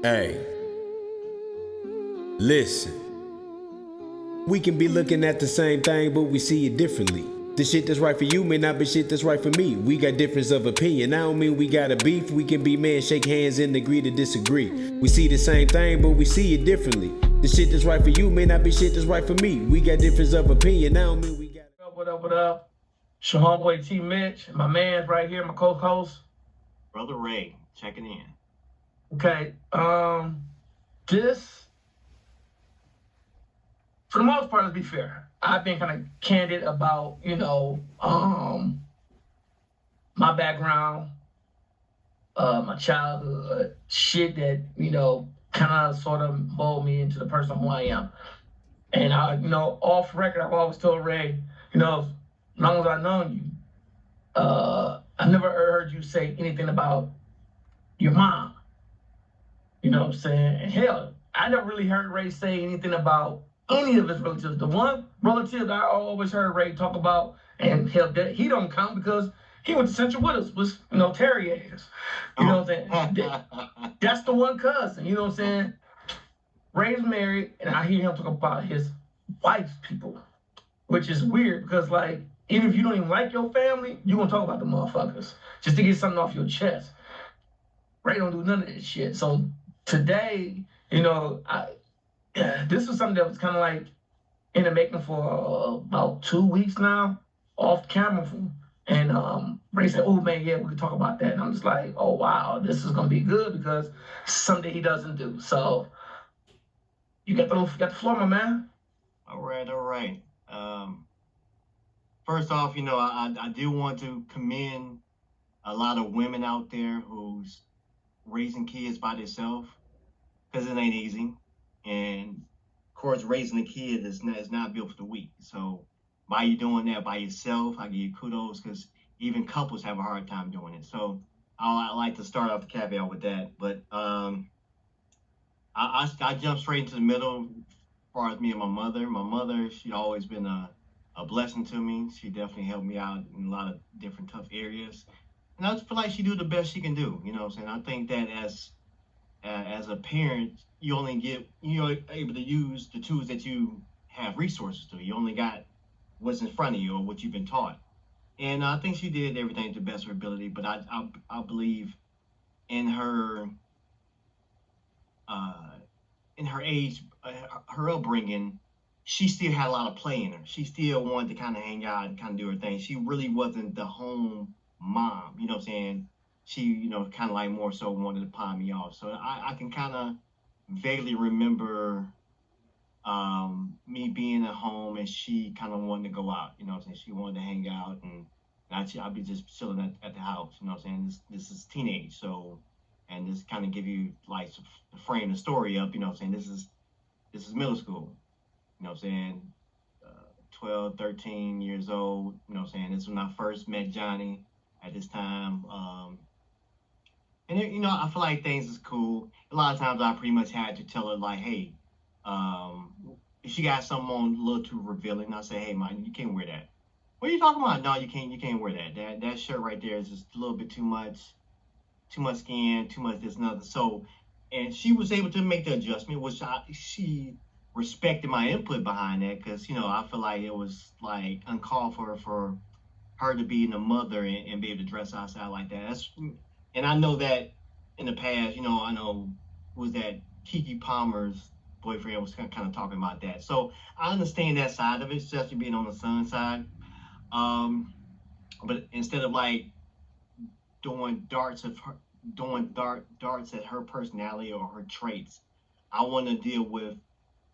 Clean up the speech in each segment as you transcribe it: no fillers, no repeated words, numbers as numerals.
Hey, listen. We can be looking at the same thing, but we see it differently. The shit that's right for you may not be shit that's right for me. We got difference of opinion. I don't mean we got a beef. We can be men, shake hands, and agree to disagree. We see the same thing, but we see it differently. The shit that's right for you may not be shit that's right for me. We got difference of opinion. I don't mean we got. What up, what up? It's your homeboy T Mitch, my man's right here, my co-host. Brother Ray, checking in. Okay. This, for the most part, let's be fair, I've been kind of candid about, my background, my childhood, shit that, kind of sort of mold me into the person who I am. And off record, I've always told Ray, as long as I've known you, I never heard you say anything about your mom. You know what I'm saying? And hell, I never really heard Ray say anything about any of his relatives. The one relative that I always heard Ray talk about, and hell, he don't count because he went to Central with us, was, Terry ass. You know what I'm saying? That's the one cousin, you know what I'm saying? Ray's married, and I hear him talk about his wife's people, which is weird because, like, even if you don't even like your family, you gonna talk about the motherfuckers just to get something off your chest. Ray don't do none of this shit. So today, this was something that was kind of like in the making for about 2 weeks now, off camera. And Ray said, "Oh man, yeah, we could talk about that." And I'm just like, "Oh wow, this is gonna be good because something he doesn't do." So you got the floor, my man. All right. First off, I do want to commend a lot of women out there who's raising kids by themselves, because it ain't easy. And of course, raising a kid is not built for the weak. So by you doing that by yourself, I give you kudos, because even couples have a hard time doing it. So I like to start off the caveat with that. But I jumped straight into the middle as far as me and my mother. My mother, she'd always been a blessing to me. She definitely helped me out in a lot of different tough areas. And I just feel like she do the best she can do. You know what I'm saying? I think that as a parent, you're able to use the tools that you have resources to. You only got what's in front of you or what you've been taught. And I think she did everything to the best of her ability. But I believe in her age, her upbringing, she still had a lot of play in her. She still wanted to kind of hang out and kind of do her thing. She really wasn't the home mom, you know what I'm saying? She, kind of like more so wanted to palm me off. So I can kind of vaguely remember me being at home and she kind of wanted to go out, you know what I'm saying? She wanted to hang out, and I'd be just chilling at the house, you know what I'm saying? This is teenage, so, and this kind of give you like to frame the story up, you know what I'm saying? This is middle school, you know what I'm saying? 12, 13 years old, you know what I'm saying? This is when I first met Johnny at this time. And I feel like things is cool. A lot of times I pretty much had to tell her, like, hey, if she got something on a little too revealing, I say, hey man, you can't wear that. What are you talking about? No, you can't wear that. That shirt right there is just a little bit too much skin, too much this and other. So, and she was able to make the adjustment, which she respected my input behind that, because I feel like it was like uncalled for her to be a mother and be able to dress outside like that. And I know that in the past, I know was that Kiki Palmer's boyfriend was kind of talking about that. So I understand that side of it, especially being on the son side. But instead of like doing darts at her personality or her traits, I want to deal with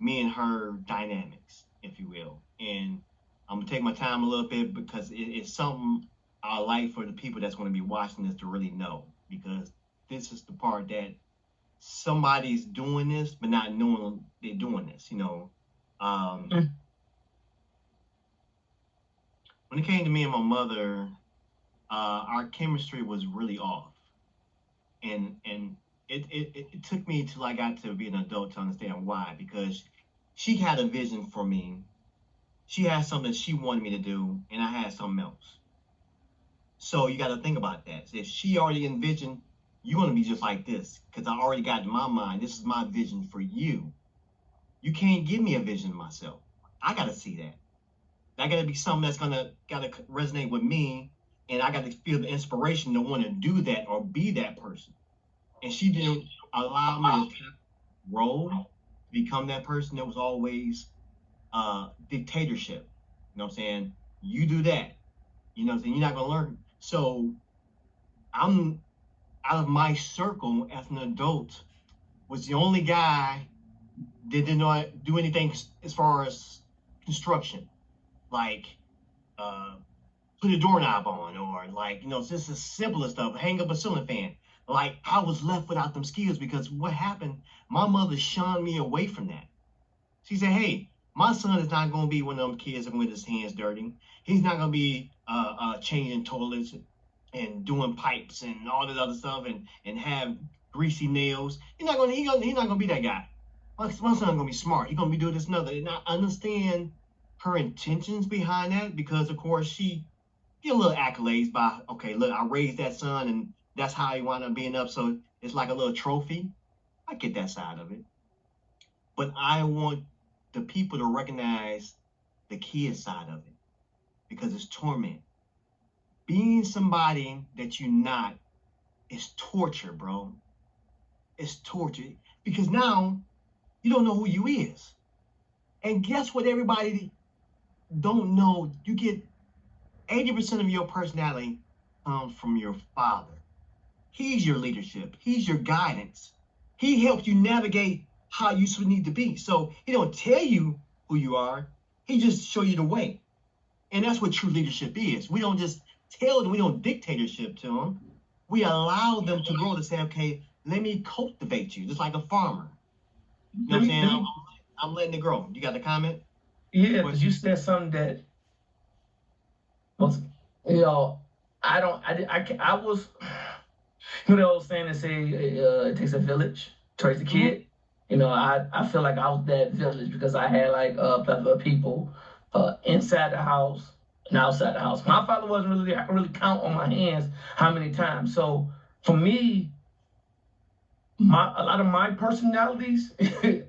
me and her dynamics, if you will. And I'm gonna take my time a little bit because it's something I like for the people that's going to be watching this to really know, because this is the part that somebody's doing this but not knowing they're doing this. When it came to me and my mother, our chemistry was really off, and it took me till I got to be an adult to understand why. Because she had a vision for me. She had something she wanted me to do, and I had something else. So you got to think about that. If she already envisioned you're gonna be just like this because I already got in my mind. This is my vision for you. You can't give me a vision of myself. I gotta see that. That gotta be something that's gotta resonate with me, and I gotta feel the inspiration to want to do that or be that person. And she didn't allow me to grow, to become that person. It was always dictatorship. You know what I'm saying? You do that. You know what I'm saying? You're not gonna learn. So I'm out of my circle as an adult was the only guy that did not do anything as far as construction, like uh, put a doorknob on, or like, you know, just the simplest stuff, hang up a ceiling fan. Like I was left without them skills because what happened, my mother shunned me away from that. She said, hey, my son is not going to be one of them kids with his hands dirty. He's not going to be changing toilets and doing pipes and all that other stuff and have greasy nails. He's not going to be that guy. My son's going to be smart. He's going to be doing this and other. And I understand her intentions behind that because, of course, she get a little accolades by, okay, look, I raised that son and that's how he wound up being up. So it's like a little trophy. I get that side of it. But I want the people to recognize the kid side of it because it's torment. Being somebody that you're not is torture, bro. It's torture because now you don't know who you is. And guess what everybody don't know? You get 80% of your personality comes from your father. He's your leadership. He's your guidance. He helps you navigate how you should need to be. So he don't tell you who you are. He just show you the way. And that's what true leadership is. We don't just tell them, we don't dictatorship to them. We allow them to grow to say, okay, let me cultivate you, just like a farmer. You know what I'm saying? I'm letting it grow. You got the comment? Yeah, because you said something that was, you know, I was, you know, saying to say it takes a village to raise a kid. Mm-hmm. You know, I feel like I was that village because I had like a plethora of people inside the house and outside the house. My father wasn't really there. I can really count on my hands how many times. So for me, a lot of my personalities,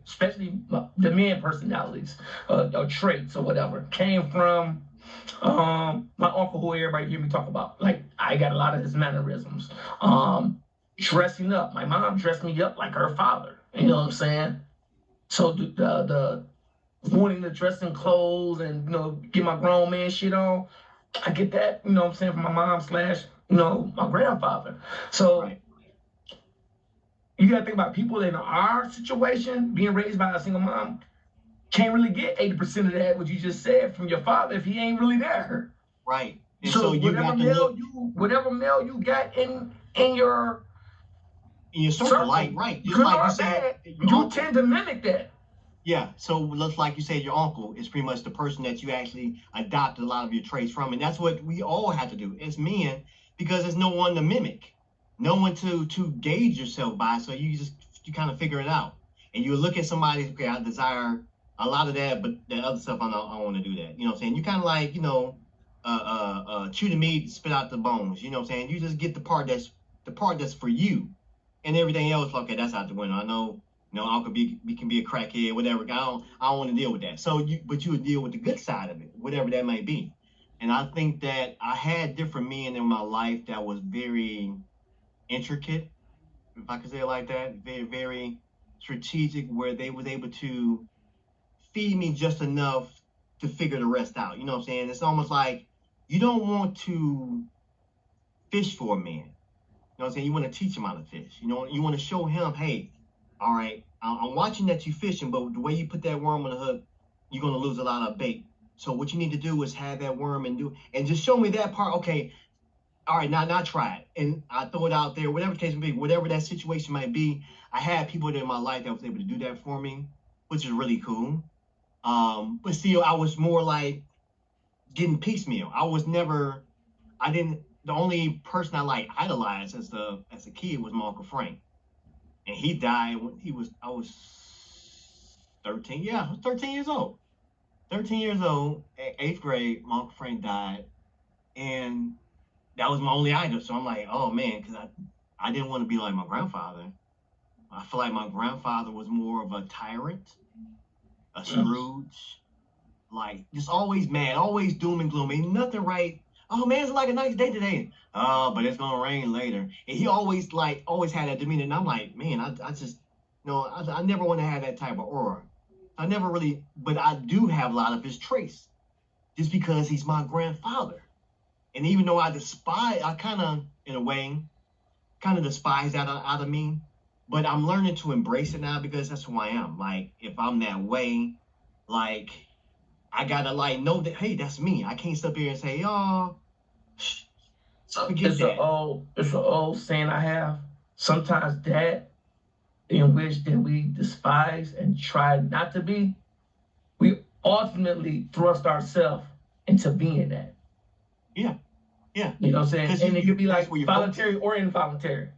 especially the men personalities or traits or whatever, came from my uncle who everybody hear me talk about. Like I got a lot of his mannerisms. Dressing up. My mom dressed me up like her father. You know what I'm saying? So the wanting to dress in clothes and, you know, get my grown man shit on, I get that, you know what I'm saying, from my mom / you know, my grandfather. So right. You gotta think about people in our situation, being raised by a single mom, can't really get 80% of that, what you just said, from your father if he ain't really there. Right. And so you whatever male you got in your circle, like right. Just like you said, you tend to mimic that. Yeah, so just like you said, your uncle is pretty much the person that you actually adopted a lot of your traits from, and that's what we all have to do as men, because there's no one to mimic, no one to gauge yourself by. So you kind of figure it out, and you look at somebody. Okay, I desire a lot of that, but that other stuff I don't want to do that. You know what I'm saying? You kind of like, you know, chew the meat, spit out the bones. You know what I'm saying? You just get the part that's for you, and everything else. Okay, that's out the window. I know. You know, uncle can be a crackhead, whatever. I don't want to deal with that. So but you would deal with the good side of it, whatever that may be. And I think that I had different men in my life that was very intricate, if I could say it like that, very, very strategic, where they was able to feed me just enough to figure the rest out. You know what I'm saying? It's almost like you don't want to fish for a man. You know what I'm saying? You want to teach him how to fish. You know, you want to show him, hey, all right, I'm watching that you fishing, but the way you put that worm on the hook, you're going to lose a lot of bait. So what you need to do is have that worm and just show me that part. Okay, all right, now try it. And I throw it out there, whatever the case may be, whatever that situation might be. I had people in my life that was able to do that for me, which is really cool. But still, I was more like getting piecemeal. The only person I like idolized as a kid was my Uncle Frank. And he died when I was 13. Yeah, I was 13 years old. 13 years old, 8th grade, my Uncle Frank died. And that was my only idol. So I'm like, oh man, because I didn't want to be like my grandfather. I feel like my grandfather was more of a tyrant, a Scrooge, like just always mad, always doom and gloom, ain't nothing right. Oh man, it's like a nice day today. Oh, but it's gonna rain later. And he always had that demeanor. And I'm like, man, I just I never want to have that type of aura. I never really, but I do have a lot of his traits just because he's my grandfather. And even though I kind of, in a way, kind of despise that out of me, but I'm learning to embrace it now because that's who I am. Like, if I'm that way, like, I gotta like know that, hey, that's me. I can't step here and say, oh, So forget that. it's an old saying I have. Sometimes that in which that we despise and try not to be, we ultimately thrust ourselves into being that. Yeah, yeah. You know what I'm saying? Because And it could be that's like where your focus. voluntary or involuntary.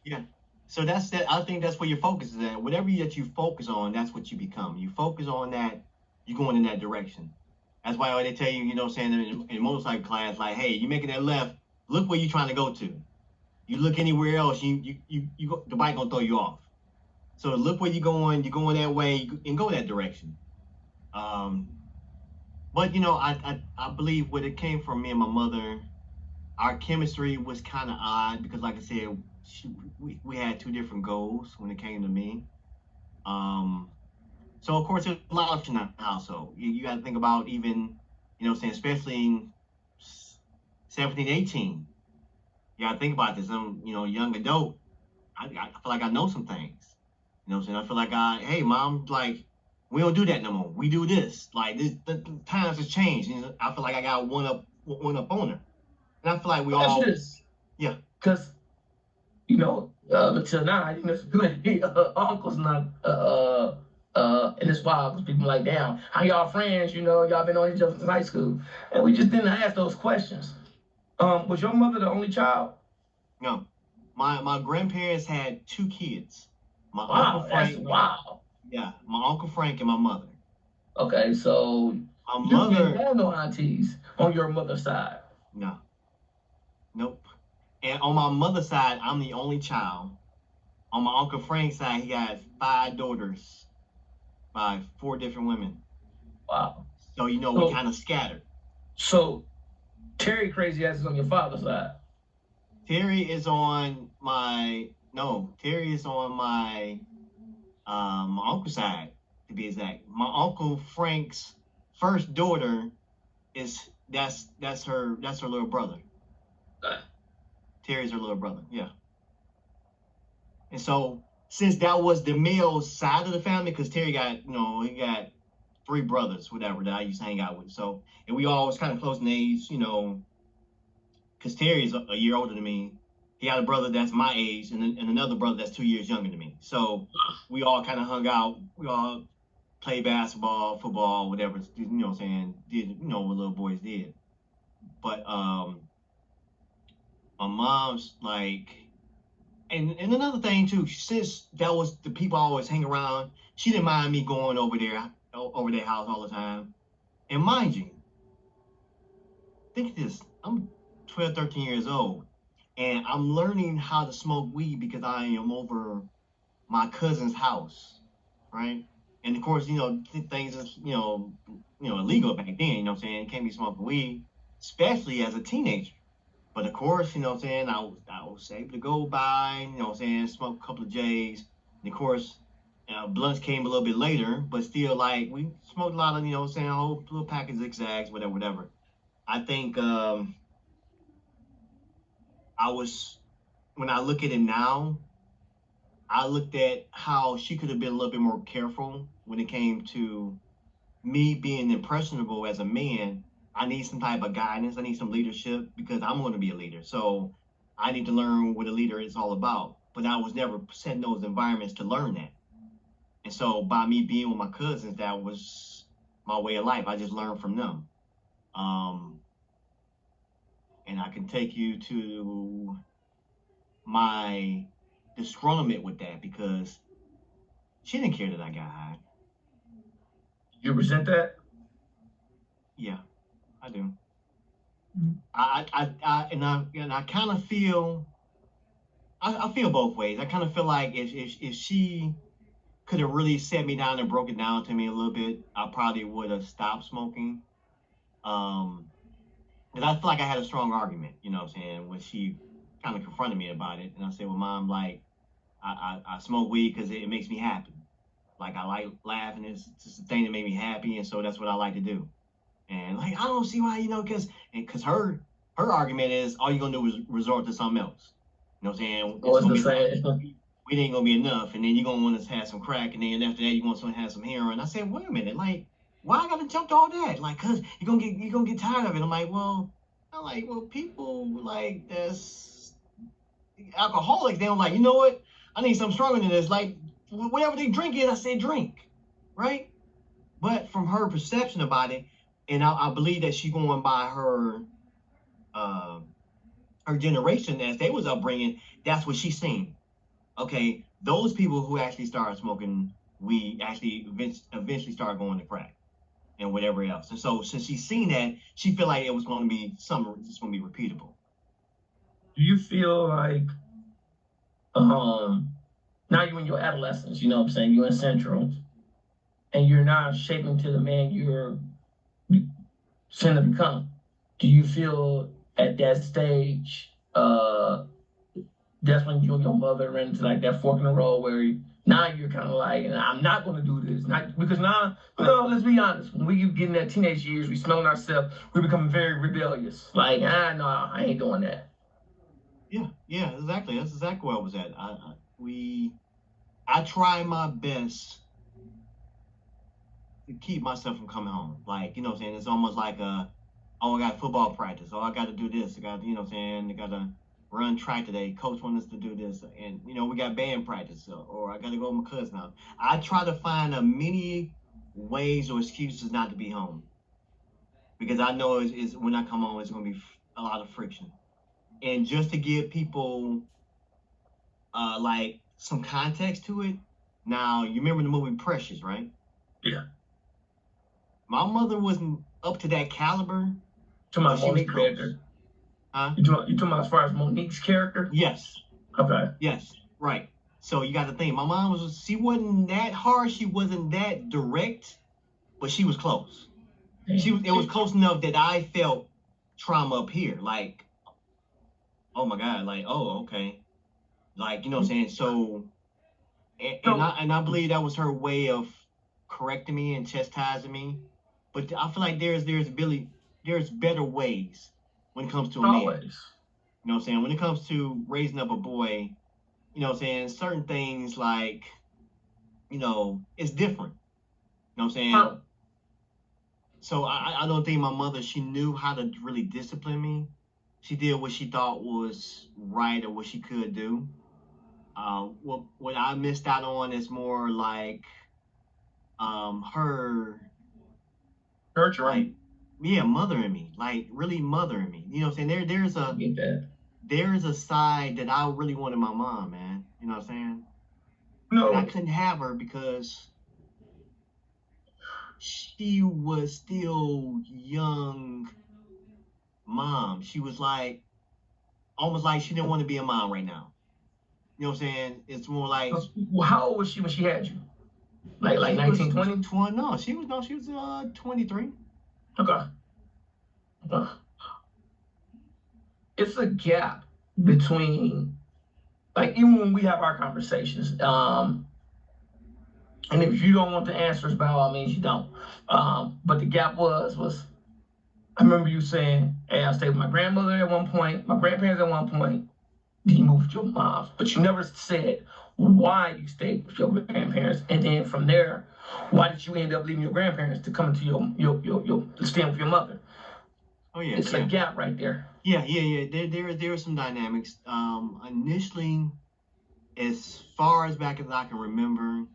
Yeah. So that's that. I think that's where your focus is at. Whatever that you focus on, that's what you become. You focus on that, you're going in that direction. That's why they tell you, what I'm saying, in motorcycle class, like, hey, you making that left, look where you're trying to go to. You look anywhere else, you go, the bike gonna throw you off. So look where you're going that way, and go that direction. Um, but I believe what it came from me and my mother, our chemistry was kind of odd because, like I said, we had two different goals when it came to me. Um, so of course there's a lot of in the household. You got to think about even, especially in 17, 18. You got to think about this. I'm, young adult. I feel like I know some things. You know what I'm saying? I feel like hey, mom, like, we don't do that no more. We do this. Like, the times have changed. I feel like I got one up on her. And I feel like we Watch all, this. yeah, Because, until now, I didn't necessarily uncles not and it's wild because people like, damn, how y'all friends? Y'all been on each other since high school. And we just didn't ask those questions. Was your mother the only child? no. My grandparents had two kids. My Uncle Wow, that's Frank, wow. yeah, my Uncle Frank and my mother. Okay, so My you didn't mother, have no aunties on your mother's side. no, nope. And on my mother's side, I'm the only child. On my Uncle Frank's side, he got five daughters by four different women. Wow. So, we So kind of scattered. so Terry crazy ass is on your father's side. Terry is on my, no, Terry is on my uncle's side, to be exact. My Uncle Frank's first daughter that's her little brother. Okay. Terry's her little brother, yeah. And so since that was the male side of the family, because Terry got, he got three brothers, whatever, that I used to hang out with. So, and we all was kind of close in age, because Terry's a year older than me. He had a brother that's my age and another brother that's 2 years younger than me. So we all kind of hung out. We all played basketball, football, whatever, what I'm saying, did, what little boys did. But my mom's like, and another thing too, since that was the people I always hang around, she didn't mind me going over their house all the time. And mind you, think of this, I'm 12, 13 years old, and I'm learning how to smoke weed because I am over my cousin's house, right? And of course, things is, illegal back then, what I'm saying? Can't be smoking weed, especially as a teenager. But of course, what I'm saying, I was able to go by, what I'm saying, smoke a couple of J's. And of course, blunts came a little bit later, but still, like, we smoked a lot of, what I'm saying, a whole little pack of zigzags, whatever. I think when I look at it now, I looked at how she could have been a little bit more careful when it came to me being impressionable as a man. I need some type of guidance. I need some leadership because I'm going to be a leader. So I need to learn what a leader is all about. But I was never set in those environments to learn that. And so by me being with my cousins, that was my way of life. I just learned from them. And I can take you to my disgruntlement with that because she didn't care that I got high. You resent that? Yeah, I do. Mm-hmm. I kind of feel I feel both ways. I kind of feel like if she could have really set me down and broke it down to me a little bit, I probably would have stopped smoking. Um, because I feel like I had a strong argument, you know what I'm saying, when she kind of confronted me about it. And I said, well, Mom, like, I smoke weed because it makes me happy. Like, I like laughing. It's just a thing that made me happy. And so that's what I like to do. And, like, I don't see why, because her argument is all you're going to do is resort to something else. You know what I'm saying? It's What's going the to be saying? weed ain't going to be enough. And then you're going to want to have some crack. And then after that, you want someone to have some heroin. I said, wait a minute. Like, why I got to jump to all that? Like, because you're gonna get tired of it. I'm like, well, people like this alcoholics, they don't like, you know what? I need something stronger than this. Like, whatever they drink is, I say drink, right? But from her perception about it, and I believe that she's going by uh, her generation as they was upbringing, that's what she's seen. Okay, those people who actually started smoking weed actually eventually started going to crack and whatever else. And so since she's seen that, she feel like it was going to be something that's going to be repeatable. Do you feel like now you're in your adolescence, you know what I'm saying? You're in Central and you're now shaping to the man you're soon to become. Do you feel at that stage, that's when you and your mother ran into like that fork in the road where now you're kind of like, I'm not going to do this. Not because now, let's be honest. When we get in that teenage years, we smelling ourselves, we become very rebellious. Like, no, I ain't doing that. Yeah, exactly. That's exactly where I was at. I try my best to keep myself from coming home. Like, you know what I'm saying? It's almost like oh, I got football practice. Oh, I got to do this. I got, you know what I'm saying? I got to run track today. Coach wants us to do this. And, we got band practice. Or I got to go with my cousin now. I try to find many ways or excuses not to be home. Because I know it's when I come home, it's going to be a lot of friction. And just to give people, like, some context to it. Now, you remember the movie Precious, right? Yeah. My mother wasn't up to that caliber. To my Monique character. Huh? You talking about as far as Monique's character? Yes. Okay. Yes. Right. So you got to think. My mom she wasn't that harsh. She wasn't that direct, but she was close. It was close enough that I felt trauma up here. Like, oh my God. Like, oh, okay. Like, you know what I'm saying? So, and I believe that was her way of correcting me and chastising me. But I feel like there's better ways when it comes to a man. Always. You know what I'm saying? When it comes to raising up a boy, you know what I'm saying? Certain things like, it's different. You know what I'm saying? Huh. So I don't think my mother, she knew how to really discipline me. She did what she thought was right or what she could do. What I missed out on is more like her nurturing. Like, yeah, mothering me, like really mothering me. You know what I'm saying? There's a side that I really wanted my mom, man. You know what I'm saying? No. And I couldn't have her because she was still young mom. She was like almost like she didn't want to be a mom right now. You know what I'm saying? It's more like, well, how old was she when she had you? Like 19, 20? No, she was 23. Okay. It's a gap between, like, even when we have our conversations, and if you don't want the answers, by all means, you don't. But the gap was, I remember you saying, hey, I stayed with my grandmother at one point, my grandparents at one point, then you moved with your mom. But you never said why you stayed with your grandparents. And then from there, why did you end up leaving your grandparents to come into your staying with your mother? Oh yeah, it's a gap right there. Yeah. There are some dynamics. Initially, as far as back as I can remember,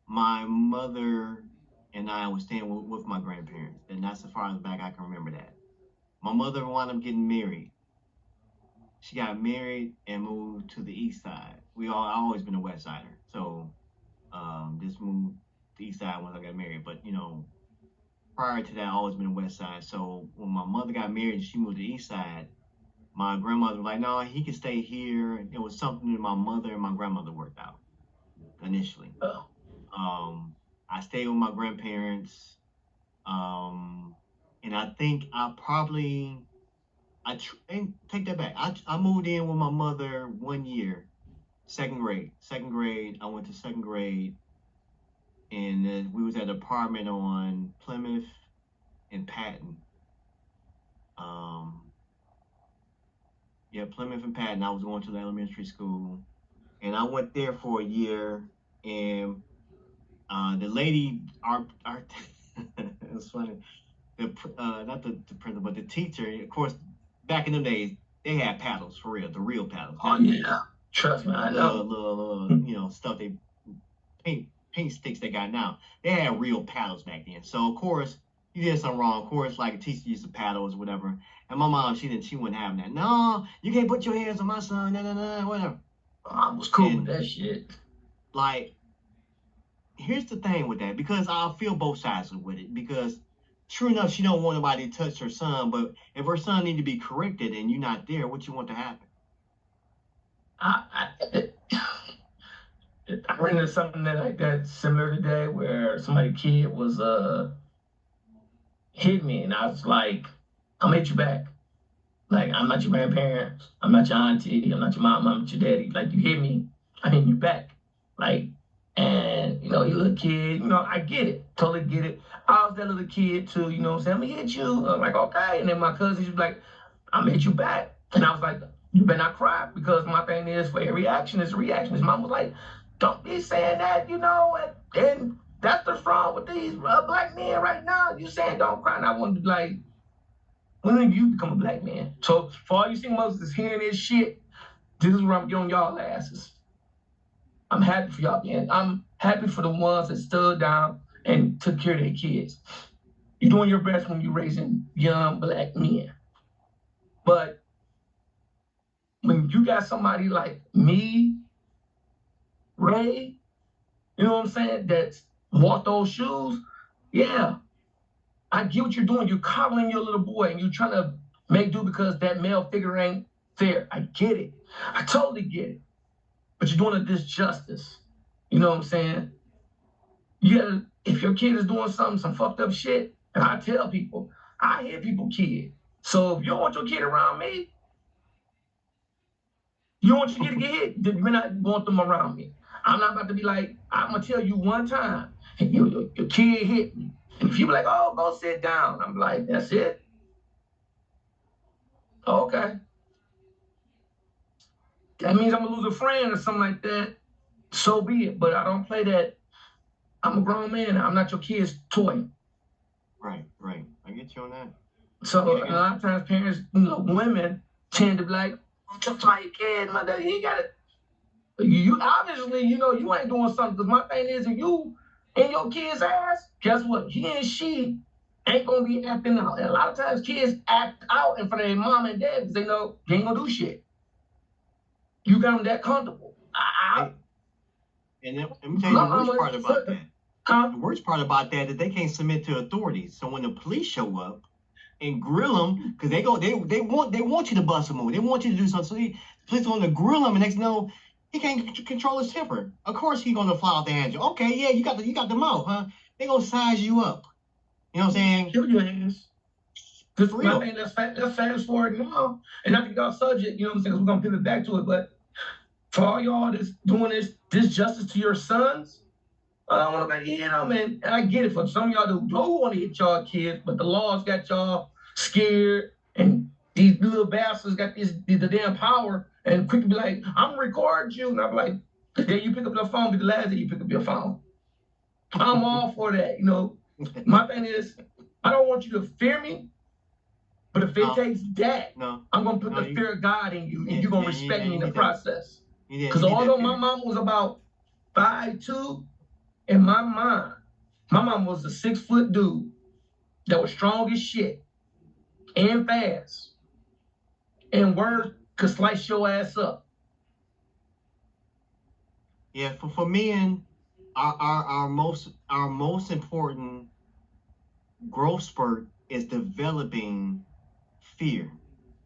my mother and I was staying with my grandparents, and that's as far as back I can remember that. My mother wound up getting married. She got married and moved to the east side. I always been a west sider, so just moved to the east side once I got married. But prior to that, I always been a west side. So when my mother got married and she moved to the east side, My grandmother was like, no, he can stay here. It was something that my mother and my grandmother worked out initially. Oh. I stayed with my grandparents. And I think and take that back. I moved in with my mother 1 year, second grade. Second grade, I went to second grade, and then we was at an apartment on Plymouth and Patton. Yeah, Plymouth and Patton. I was going to the elementary school, and I went there for a year. And the lady, our it was funny. Not the principal, but the teacher. Of course, back in the days, they had paddles for real, the real paddles. Oh yeah, trust me, I know. Little stuff they paint sticks they got now. They had real paddles back then. So of course, you did something wrong. Of course, like a teacher used to paddles or whatever. And my mom, she wouldn't have that. No, you can't put your hands on my son. No, whatever. I was cool with that shit. Like, here's the thing with that, because I feel both sides with it. Because true enough, she don't want nobody to touch her son. But if her son need to be corrected and you're not there, what you want to happen? I ran into something like that similar today, where somebody's kid was hit me, and I was like, I'm gonna hit you back. Like, I'm not your grandparents, I'm not your auntie, I'm not your mom, I'm not your daddy. Like, you hit me, I hit you back. Like, and you little kid, I get it, totally get it. I was that little kid too, I'm saying, I'm gonna hit you. I'm like, okay. And then my cousin, she was like, I'm gonna hit you back. And I was like, you better not cry, because my thing is, for every action is a reaction. His mom was like, don't be saying that, and that's what's wrong with these black men right now. You saying don't cry. And I wanted to be like, when did you become a black man? So for all you single mothers that's hearing this shit, this is where I'm getting on y'all asses. I'm happy for y'all, man. I'm happy for the ones that stood down and took care of their kids. You're doing your best when you're raising young black men. But when you got somebody like me, Ray, you know what I'm saying, that's walked those shoes, yeah, I get what you're doing. You're coddling your little boy and you're trying to make do because that male figure ain't fair. I get it. I totally get it. But you're doing a disjustice. You know what I'm saying? You gotta, if your kid is doing some fucked up shit, and I tell people, I hear people kid. So if you don't want your kid around me, you don't want your kid to get hit, then you may not want them around me. I'm not about to be like, I'm gonna tell you one time, your kid hit me. And if you be like, oh, go sit down, I'm like, that's it? Okay. That means I'm gonna lose a friend or something like that. So be it. But I don't play that. I'm a grown man. I'm not your kid's toy. Right. I get you on that. So a lot of times parents, women tend to be like, just my kid, mother, he got it. You obviously, you ain't doing something. Because my thing is, if you in your kid's ass, guess what? He and she ain't gonna be acting out. And a lot of times kids act out in front of their mom and dad because they know they ain't gonna do shit. You got them that comfortable. And then, let me tell you the worst part about that. The worst part about that is they can't submit to authorities. So when the police show up and grill them, because they want you to bust a move. They want you to do something. So the police want to grill him, and next he can't control his temper. Of course he's gonna fly off the handle. Okay, yeah, you got the mouth, huh? They gonna size you up. You know what I'm saying? Kill your ass. Because my thing, let's fast forward now. And not to get off subject, you know what I'm saying? 'Cause we're gonna pivot back to it. But for all y'all that's doing this justice to your sons, I want to be, man. And I get it for some of y'all that don't want to hit y'all kids, but the laws got y'all scared, and these little bastards got the damn power, and quick to be like, I'm gonna record you, and I'm like, the day you pick up your phone be the last day you pick up your phone. I'm all for that, My thing is, I don't want you to fear me, but if it takes that, I'm gonna put the fear of God in you, and you're gonna respect me in the process. Because although my mom was about 5'2", in my mom was a 6-foot dude that was strong as shit and fast, and word could slice your ass up. Yeah, for men, our most important growth spurt is developing fear.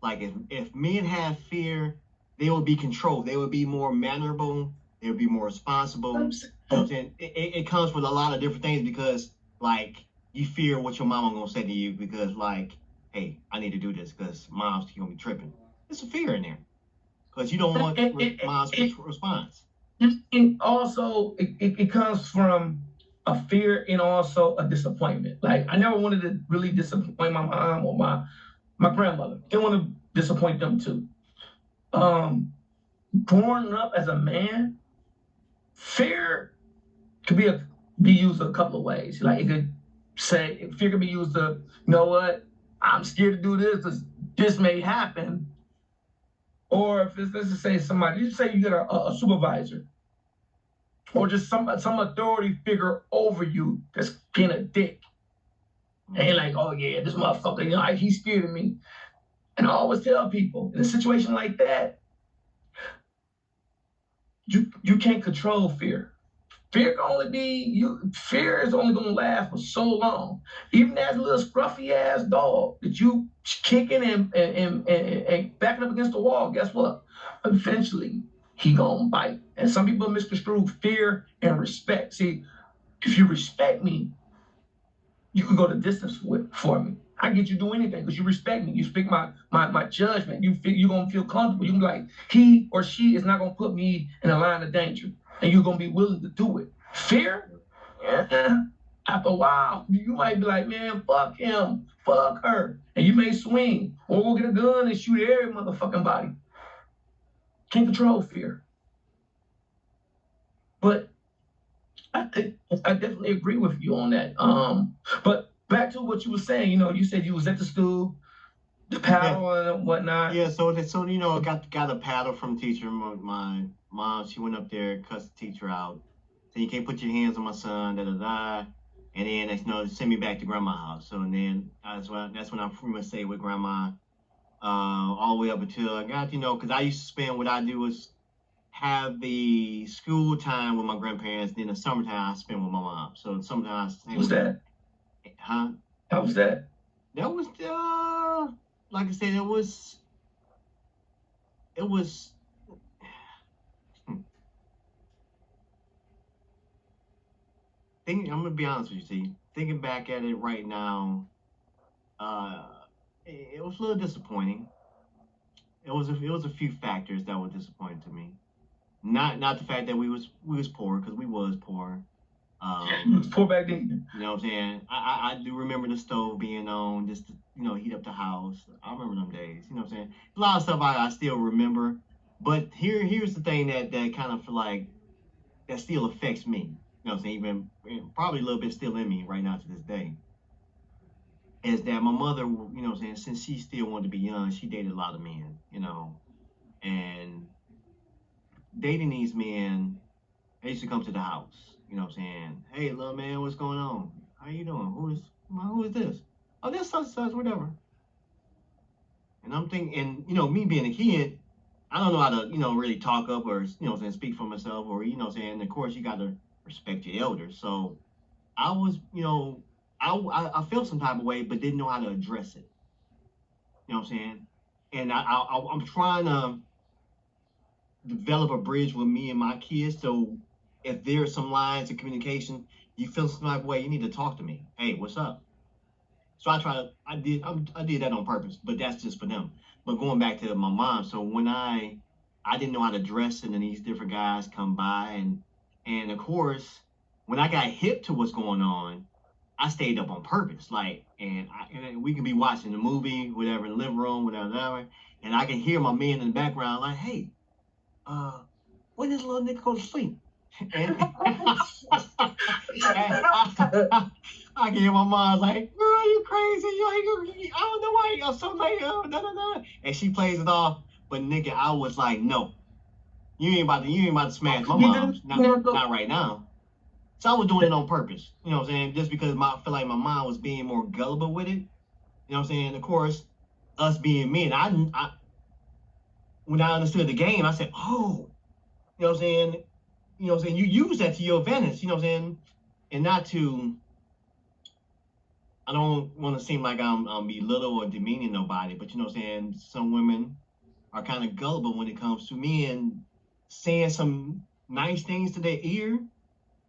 like if men have fear, they will be controlled. They will be more mannerable. They will be more responsible. You know what I'm saying? It comes with a lot of different things because like you fear what your mama gonna say to you because like, hey, I need to do this because mom's gonna be tripping. There's a fear in there because you don't want mom's response. And also, it comes from a fear and also a disappointment. Like I never wanted to really disappoint my mom or my grandmother. Didn't want to disappoint them too. Growing up as a man, fear could be used a couple of ways. Like it could say fear could be used to, you know what, I'm scared to do this because this may happen. Or if it's, let's just say somebody, you say you get a supervisor or just some authority figure over you that's being a dick. And you're like, oh yeah, this motherfucker, you know, he's scared of me. And I always tell people in a situation like that, you can't control fear. Fear is only gonna last for so long. Even that little scruffy ass dog that you kicking and backing up against the wall, guess what? Eventually he gonna bite. And some people misconstrue fear and respect. See, if you respect me, you can go the distance for me. I get you do anything because you respect me. You speak my judgment. You're gonna feel comfortable. You can be like, he or she is not gonna put me in a line of danger, and you're gonna be willing to do it. Fear, yeah. After a while, you might be like, man, fuck him, fuck her, and you may swing or go get a gun and shoot every motherfucking body. Can't control fear, but I definitely agree with you on that. But back to what you were saying, you know, you said you was at the school, the paddle and whatnot. Yeah, so you know, got a paddle from teacher. My mom, she went up there, cussed the teacher out. Said you can't put your hands on my son, da da da. And then you know, send me back to grandma's house. So and then that's when I pretty much stayed with grandma, all the way up until I got, you know, because I used to spend what I do was have the school time with my grandparents. Then the summertime I spend with my mom. So sometimes What was that? Huh? How was that? That was like I said, it was I'm gonna be honest with you, see, thinking back at it right now, it was a little disappointing. It was a few factors that were disappointing to me. Not the fact that we was poor, because we was poor. You was poor back then. You know what I'm saying? I do remember the stove being on just to, you know, heat up the house. I remember them days. You know what I'm saying? A lot of stuff I still remember. But here's the thing that kind of feel like that still affects me. You know what I'm saying? Even probably a little bit still in me right now to this day. Is that my mother, you know what I'm saying, since she still wanted to be young, she dated a lot of men, you know. And dating these men, they used to come to the house. You know what I'm saying? Hey, little man, what's going on? How you doing? Who is this? Oh, this such, whatever. And I'm thinking, and you know, me being a kid, I don't know how to, you know, really talk up or, you know what I'm saying, speak for myself or, you know what I'm saying, and of course you got to respect your elders. So I was, you know, I felt some type of way, but didn't know how to address it. You know what I'm saying? And I'm trying to develop a bridge with me and my kids. So if there's some lines of communication, you feel some type of way, you need to talk to me. Hey, what's up? So I did that on purpose, but that's just for them. But going back to my mom, so when I didn't know how to dress it, and these different guys come by, and of course, when I got hip to what's going on, I stayed up on purpose. Like, and we can be watching the movie, whatever, in the living room, whatever, and I can hear my man in the background like, hey, when this little nigga go to sleep? And I can hear my mom like, girl, you crazy? I don't know why you're so late. Da, da, da. And she plays it off. But nigga, I was like, no, you ain't about to smash my mom. Not right now. So I was doing it on purpose. You know what I'm saying? Just because I feel like my mom was being more gullible with it. You know what I'm saying? Of course, us being men, I when I understood the game, I said, oh, you know what I'm saying? You know what I'm saying? You use that to your advantage, you know what I'm saying? And not to I don't want to seem like I'm belittle or demeaning nobody, but you know what I'm saying? Some women are kind of gullible when it comes to men saying some nice things to their ear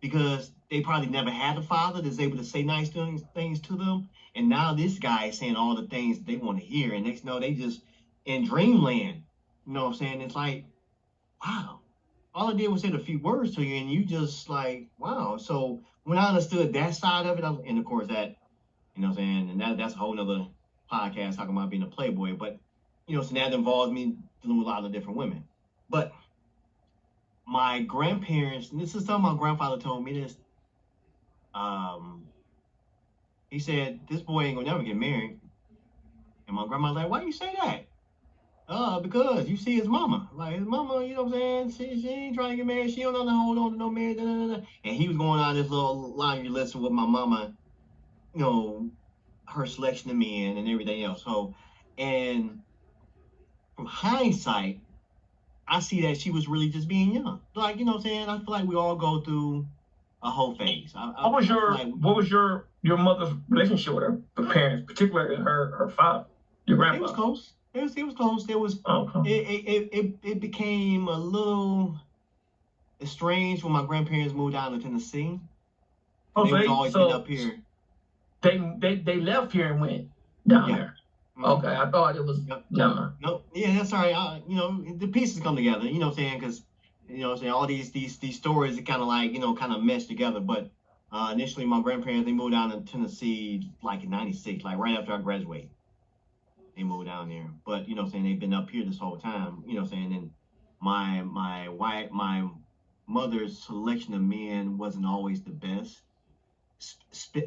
because they probably never had a father that's able to say nice things to them. And now this guy is saying all the things they want to hear. And next, they just in dreamland. You know what I'm saying? It's like, wow, all I did was say a few words to you, and you just like, wow. So when I understood that side of it, and of course that, you know what I'm saying, and that's a whole nother podcast talking about being a playboy. But you know, so that involves me dealing with a lot of different women. But my grandparents, and this is something my grandfather told me this. He said this boy ain't gonna never get married. And my grandma's like, why you say that? Because you see his mama. Like his mama, you know what I'm saying? She ain't trying to get married. She don't know how to hold on to no man. Da, da, da. And he was going on this little laundry list with my mama, you know, her selection of men and everything else. So, and from hindsight, I see that she was really just being young. Like, you know what I'm saying? I feel like we all go through a whole phase. What was your mother's relationship with her parents, particularly her father, your grandfather? It was close. It was close. It became a little estranged when my grandparents moved down to Tennessee. They was always been up here. They left here and went down there. Mm-hmm. Okay, I thought it was never. No, yeah, that's all right. You know, the pieces come together. You know what I'm saying? Because you know what I'm saying, all these stories are kind of like, you know, kind of meshed together. But initially, my grandparents, they moved down to Tennessee like in '96, like right after I graduated. They moved down there. But you know what I'm saying, they've been up here this whole time. You know what I'm saying, and my mother's selection of men wasn't always the best,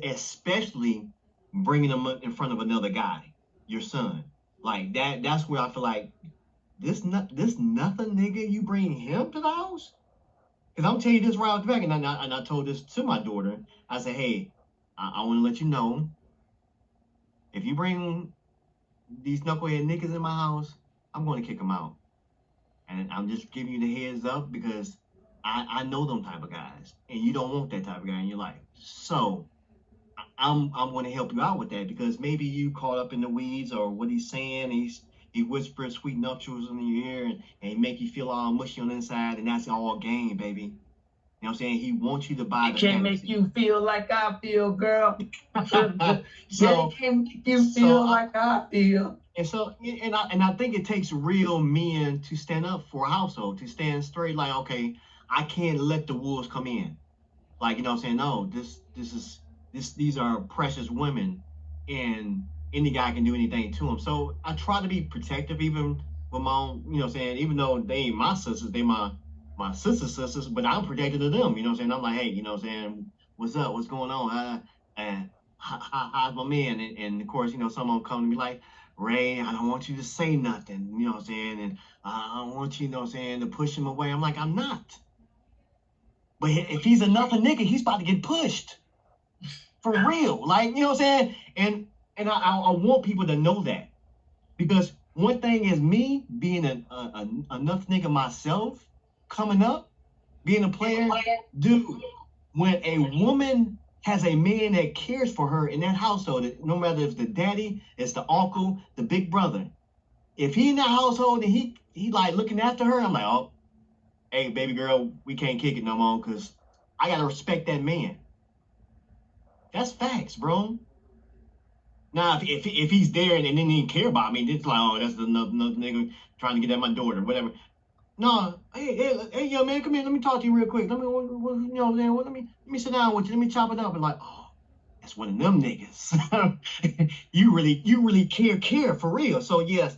especially bringing them in front of another guy, your son. Like that's where I feel like this nothing nigga, you bring him to the house? Because I'm telling you this right off the back, and I told this to my daughter. I said, hey, I want to let you know, if you bring these knucklehead niggas in my house, I'm going to kick them out. And I'm just giving you the heads up because I know them type of guys, and you don't want that type of guy in your life. So I'm going to help you out with that because maybe you caught up in the weeds or what he's saying. He whispers sweet nuptials in your ear and he make you feel all mushy on the inside, and that's all game, baby. You know what I'm saying? He wants you to buy the fantasy. Can't make you feel like I feel, girl. So can't make you feel like I feel. And so, and I think it takes real men to stand up for a household, to stand straight. Like, okay, I can't let the wolves come in. Like, you know what I'm saying? No, these are precious women, and any guy can do anything to them. So I try to be protective, even with my own. You know what I'm saying? Even though they ain't my sisters, they my sisters, but I'm protected of them. You know what I'm saying? I'm like, hey, you know what I'm saying? What's up? What's going on? How's my man? And of course, you know, someone come to me like, Ray, I don't want you to say nothing. You know what I'm saying? And I don't want you, you know what I'm saying, to push him away. I'm like, I'm not. But if he's another nigga, he's about to get pushed. For real. Like, you know what I'm saying? And I want people to know that. Because one thing is me being enough nigga myself, coming up, being a player, dude, when a woman has a man that cares for her in that household, no matter if it's the daddy, it's the uncle, the big brother, if he in that household and he like looking after her, I'm like, oh, hey, baby girl, we can't kick it no more because I got to respect that man. That's facts, bro. Now, if he's there and didn't even care about me, it's like, oh, that's another nigga trying to get at my daughter, whatever. No, hey, young man, come here. Let me talk to you real quick. Let me, you know what I'm saying? Let me sit down with you. Let me chop it up. And like, oh, that's one of them niggas. you really care for real. So yes,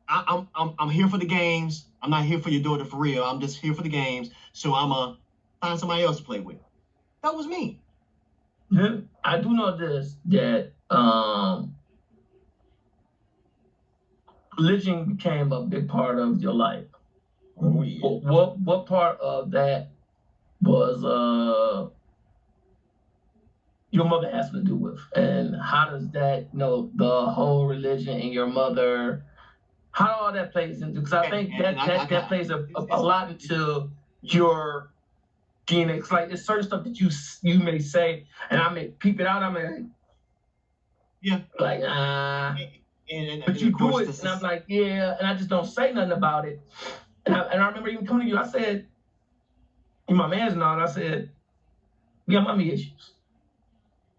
I'm here for the games. I'm not here for your daughter for real. I'm just here for the games. So I'ma find somebody else to play with. That was me. Yeah, I do know this, that religion became a big part of your life. Oh, yeah. What part of that was your mother has to do with, and how does that, you know, the whole religion and your mother, how all that plays into? Because I think that plays a lot into your DNA. It's like there's certain stuff that you may say, and I may peep it out. I mean, Yeah. Like, but And you of do course, it. this And I'm is. like, yeah. And I just don't say nothing about it. And I remember even coming to you, I said, in my man's and all, I said, we got mommy issues.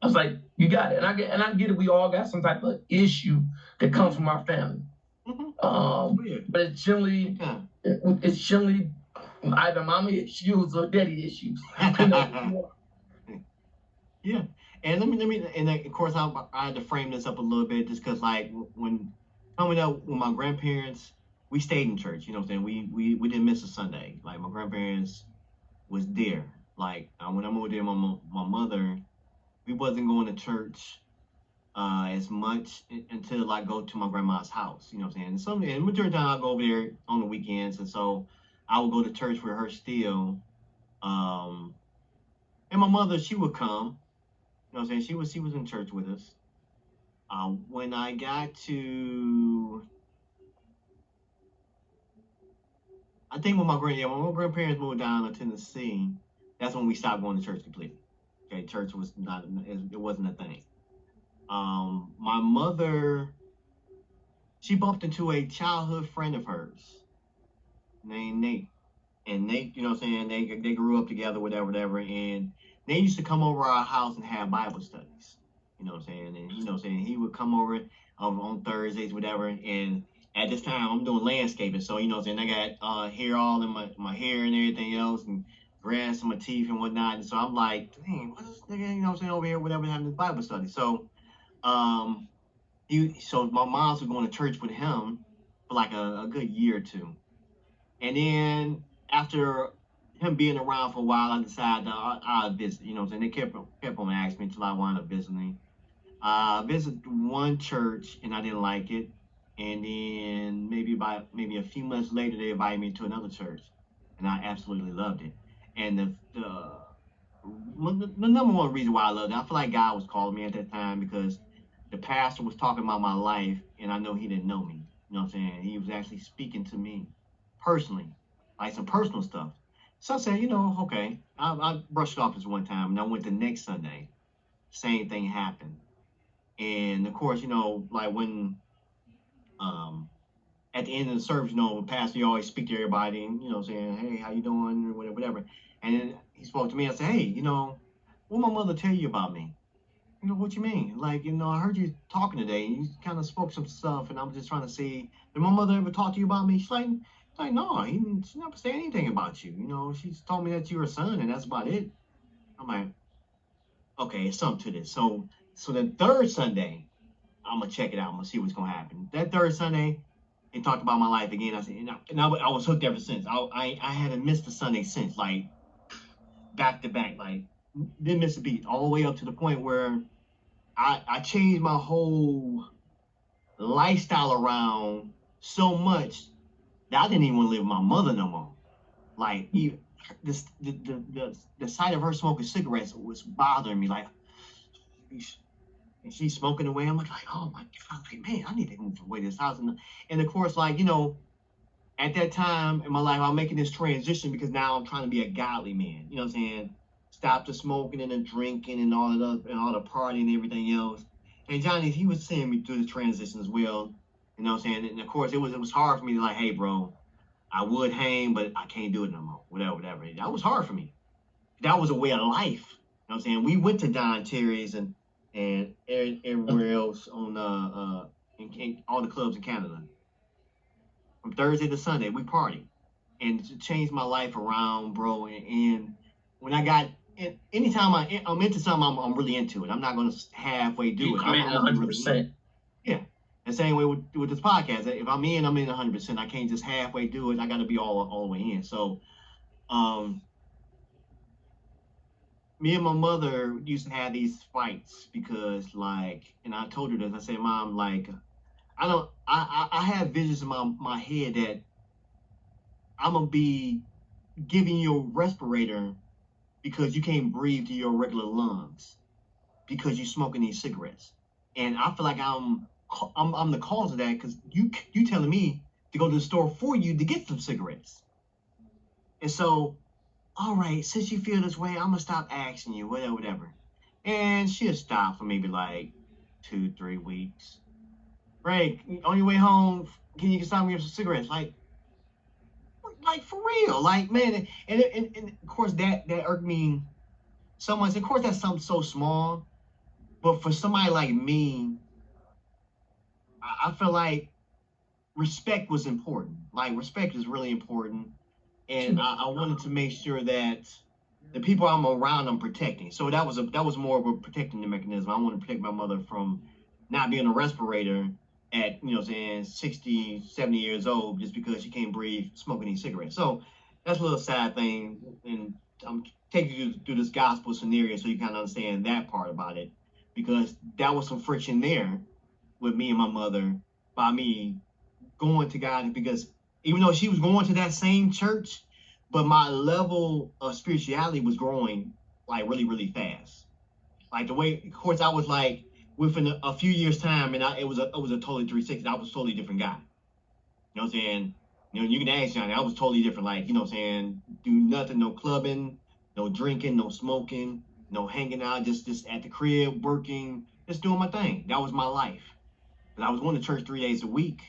I was like, you got it. And I get it. We all got some type of issue that comes from our family. But it's generally, it's generally either mommy issues or daddy issues. Yeah, and let me, and of course I had to frame this up a little bit just because like when coming up with my grandparents, we stayed in church. You know what I'm saying? We didn't miss a Sunday. Like my grandparents was there. Like when I moved there, my mother, we wasn't going to church as much until I go to my grandma's house. You know what I'm saying? And majority of the time I go over there on the weekends, and so I would go to church with her still. Um, and my mother, she would come. You know what I'm saying? She was in church with us. When I got to, I think when when my grandparents moved down to Tennessee, that's when we stopped going to church completely. Okay, church was not, it wasn't a thing. My mother, she bumped into a childhood friend of hers named Nate. And Nate, you know what I'm saying, they grew up together, whatever, and they used to come over our house and have Bible studies. You know what I'm saying? And you know what I'm saying, he would come over on Thursdays, whatever, and at this time I'm doing landscaping, so you know what I'm saying, I got hair all in my hair and everything else, and grass in my teeth and whatnot. And so I'm like, dang, what is this nigga, you know what I'm saying, over here, whatever, having this Bible study. So um so my mom's was going to church with him for like a good year or two. And then after him being around for a while, I decided I'll visit. You know what I'm saying? They kept on asking me until I wound up visiting. I visited one church and I didn't like it. And then maybe a few months later, they invited me to another church, and I absolutely loved it. And the number one reason why I loved it, I feel like God was calling me at that time because the pastor was talking about my life, and I know he didn't know me. You know what I'm saying? He was actually speaking to me personally, like some personal stuff. So I said, okay. I brushed it off this one time, and I went the next Sunday. Same thing happened. And of course, like when um at the end of the service, the pastor, you always speak to everybody and, saying, hey, how you doing? Or whatever. And then he spoke to me. I said, hey, what my mother tell you about me? What you mean? Like, I heard you talking today and you kind of spoke some stuff, and I'm just trying to see, did my mother ever talk to you about me? She's like, no, she never said anything about you. She's told me that you're a son, and that's about it. I'm like, okay, it's something to this. So the third Sunday, I'm gonna check it out. I'm gonna see what's gonna happen. That third Sunday, he talked about my life again. I said, I was hooked ever since. I hadn't missed a Sunday since, like back to back, like didn't miss a beat, all the way up to the point where I changed my whole lifestyle around so much that I didn't even want to live with my mother no more. Like even the sight of her smoking cigarettes was bothering me. Like, and she's smoking away. I'm like, oh my God, like, man, I need to move away this house. And of course, like, at that time in my life, I'm making this transition because now I'm trying to be a godly man. You know what I'm saying? Stop the smoking and the drinking and all the partying and everything else. And Johnny, he was seeing me through the transition as well. You know what I'm saying? And of course, it was hard for me to like, hey, bro, I would hang, but I can't do it no more. Whatever. That was hard for me. That was a way of life. You know what I'm saying? We went to Don Terry's and everywhere else on in all the clubs in Canada. From Thursday to Sunday, we party, and it changed my life around, bro. And when I got, anytime I'm into something, I'm really into it. I'm not gonna halfway do it. I'm gonna be really in. Yeah. The same way with this podcast. If I'm in 100%. I can't just halfway do it. I got to be all the way in. So, me and my mother used to have these fights because, like, and I told her this. I said, Mom, like, I have visions in my head that I'm gonna be giving you a respirator because you can't breathe through your regular lungs because you're smoking these cigarettes. And I feel like I'm the cause of that because you telling me to go to the store for you to get some cigarettes. And so, all right, since you feel this way, I'm gonna stop asking you, whatever. And she'll stop for maybe like 2-3 weeks. Greg, on your way home, can you stop me with some cigarettes? Like for real, like man, and of course that irked me so much. Of course, that's something so small, but for somebody like me, I feel like respect was important. Like respect is really important, and I wanted to make sure that the people I'm around I'm protecting. So that was more of a protecting the mechanism. I want to protect my mother from not being a respirator at 60, 70 years old just because she can't breathe smoking these cigarettes. So that's a little sad thing, and I'm taking you through this gospel scenario so you kind of understand that part about it, because that was some friction there with me and my mother by me going to God, because even though she was going to that same church, but my level of spirituality was growing like really, really fast. Like the way, of course, I was like within a few years time, and it was a totally 360. I was a totally different guy. You know what I'm saying? You can ask Johnny. I was totally different. Like, what I'm saying? Do nothing, no clubbing, no drinking, no smoking, no hanging out, just at the crib, working, just doing my thing. That was my life. But I was going to church 3 days a week,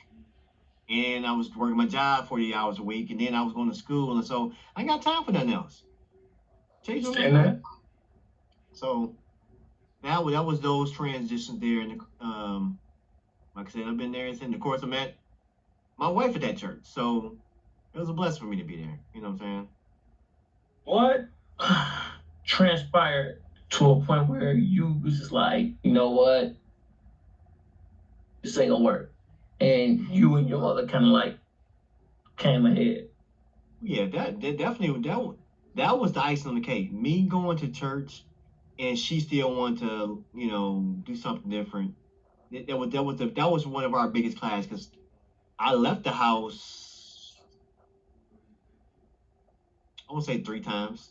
and I was working my job 40 hours a week, and then I was going to school, and so I ain't got time for nothing else. So that was those transitions there, and like I said, I've been there since. Of course, I met my wife at that church, so it was a blessing for me to be there. You know what I'm saying? What transpired to a point where you was just like, you know what, this ain't gonna work, and you and your mother kind of like came ahead? Yeah, that definitely that was the icing on the cake. Me going to church, and she still wanted to do something different. That was one of our biggest classes, because I left the house, I won't say 3 times.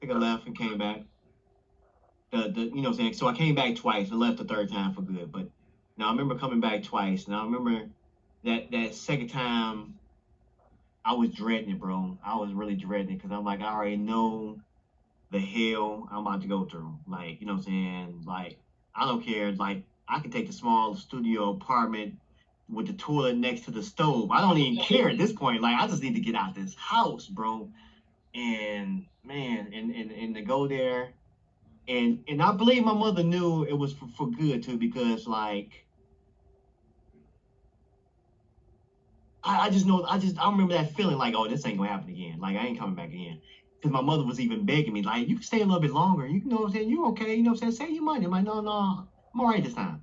I think I left and came back. You know what I'm saying? So I came back twice and left the third time for good. But now I remember coming back twice, and I remember that second time I was dreading it, bro. I was really dreading it, because I'm like, I already know the hell I'm about to go through. Like, you know what I'm saying? Like, I don't care. Like, I can take the small studio apartment with the toilet next to the stove. I don't even care at this point. Like, I just need to get out this house, bro. And man, and to go there, and I believe my mother knew it was for good too, because like I remember that feeling like, oh, this ain't gonna happen again. Like, I ain't coming back again. Because my mother was even begging me, like, you can stay a little bit longer. You know what I'm saying? You okay? You know what I'm saying? Save your money. I'm like, no, I'm all right this time.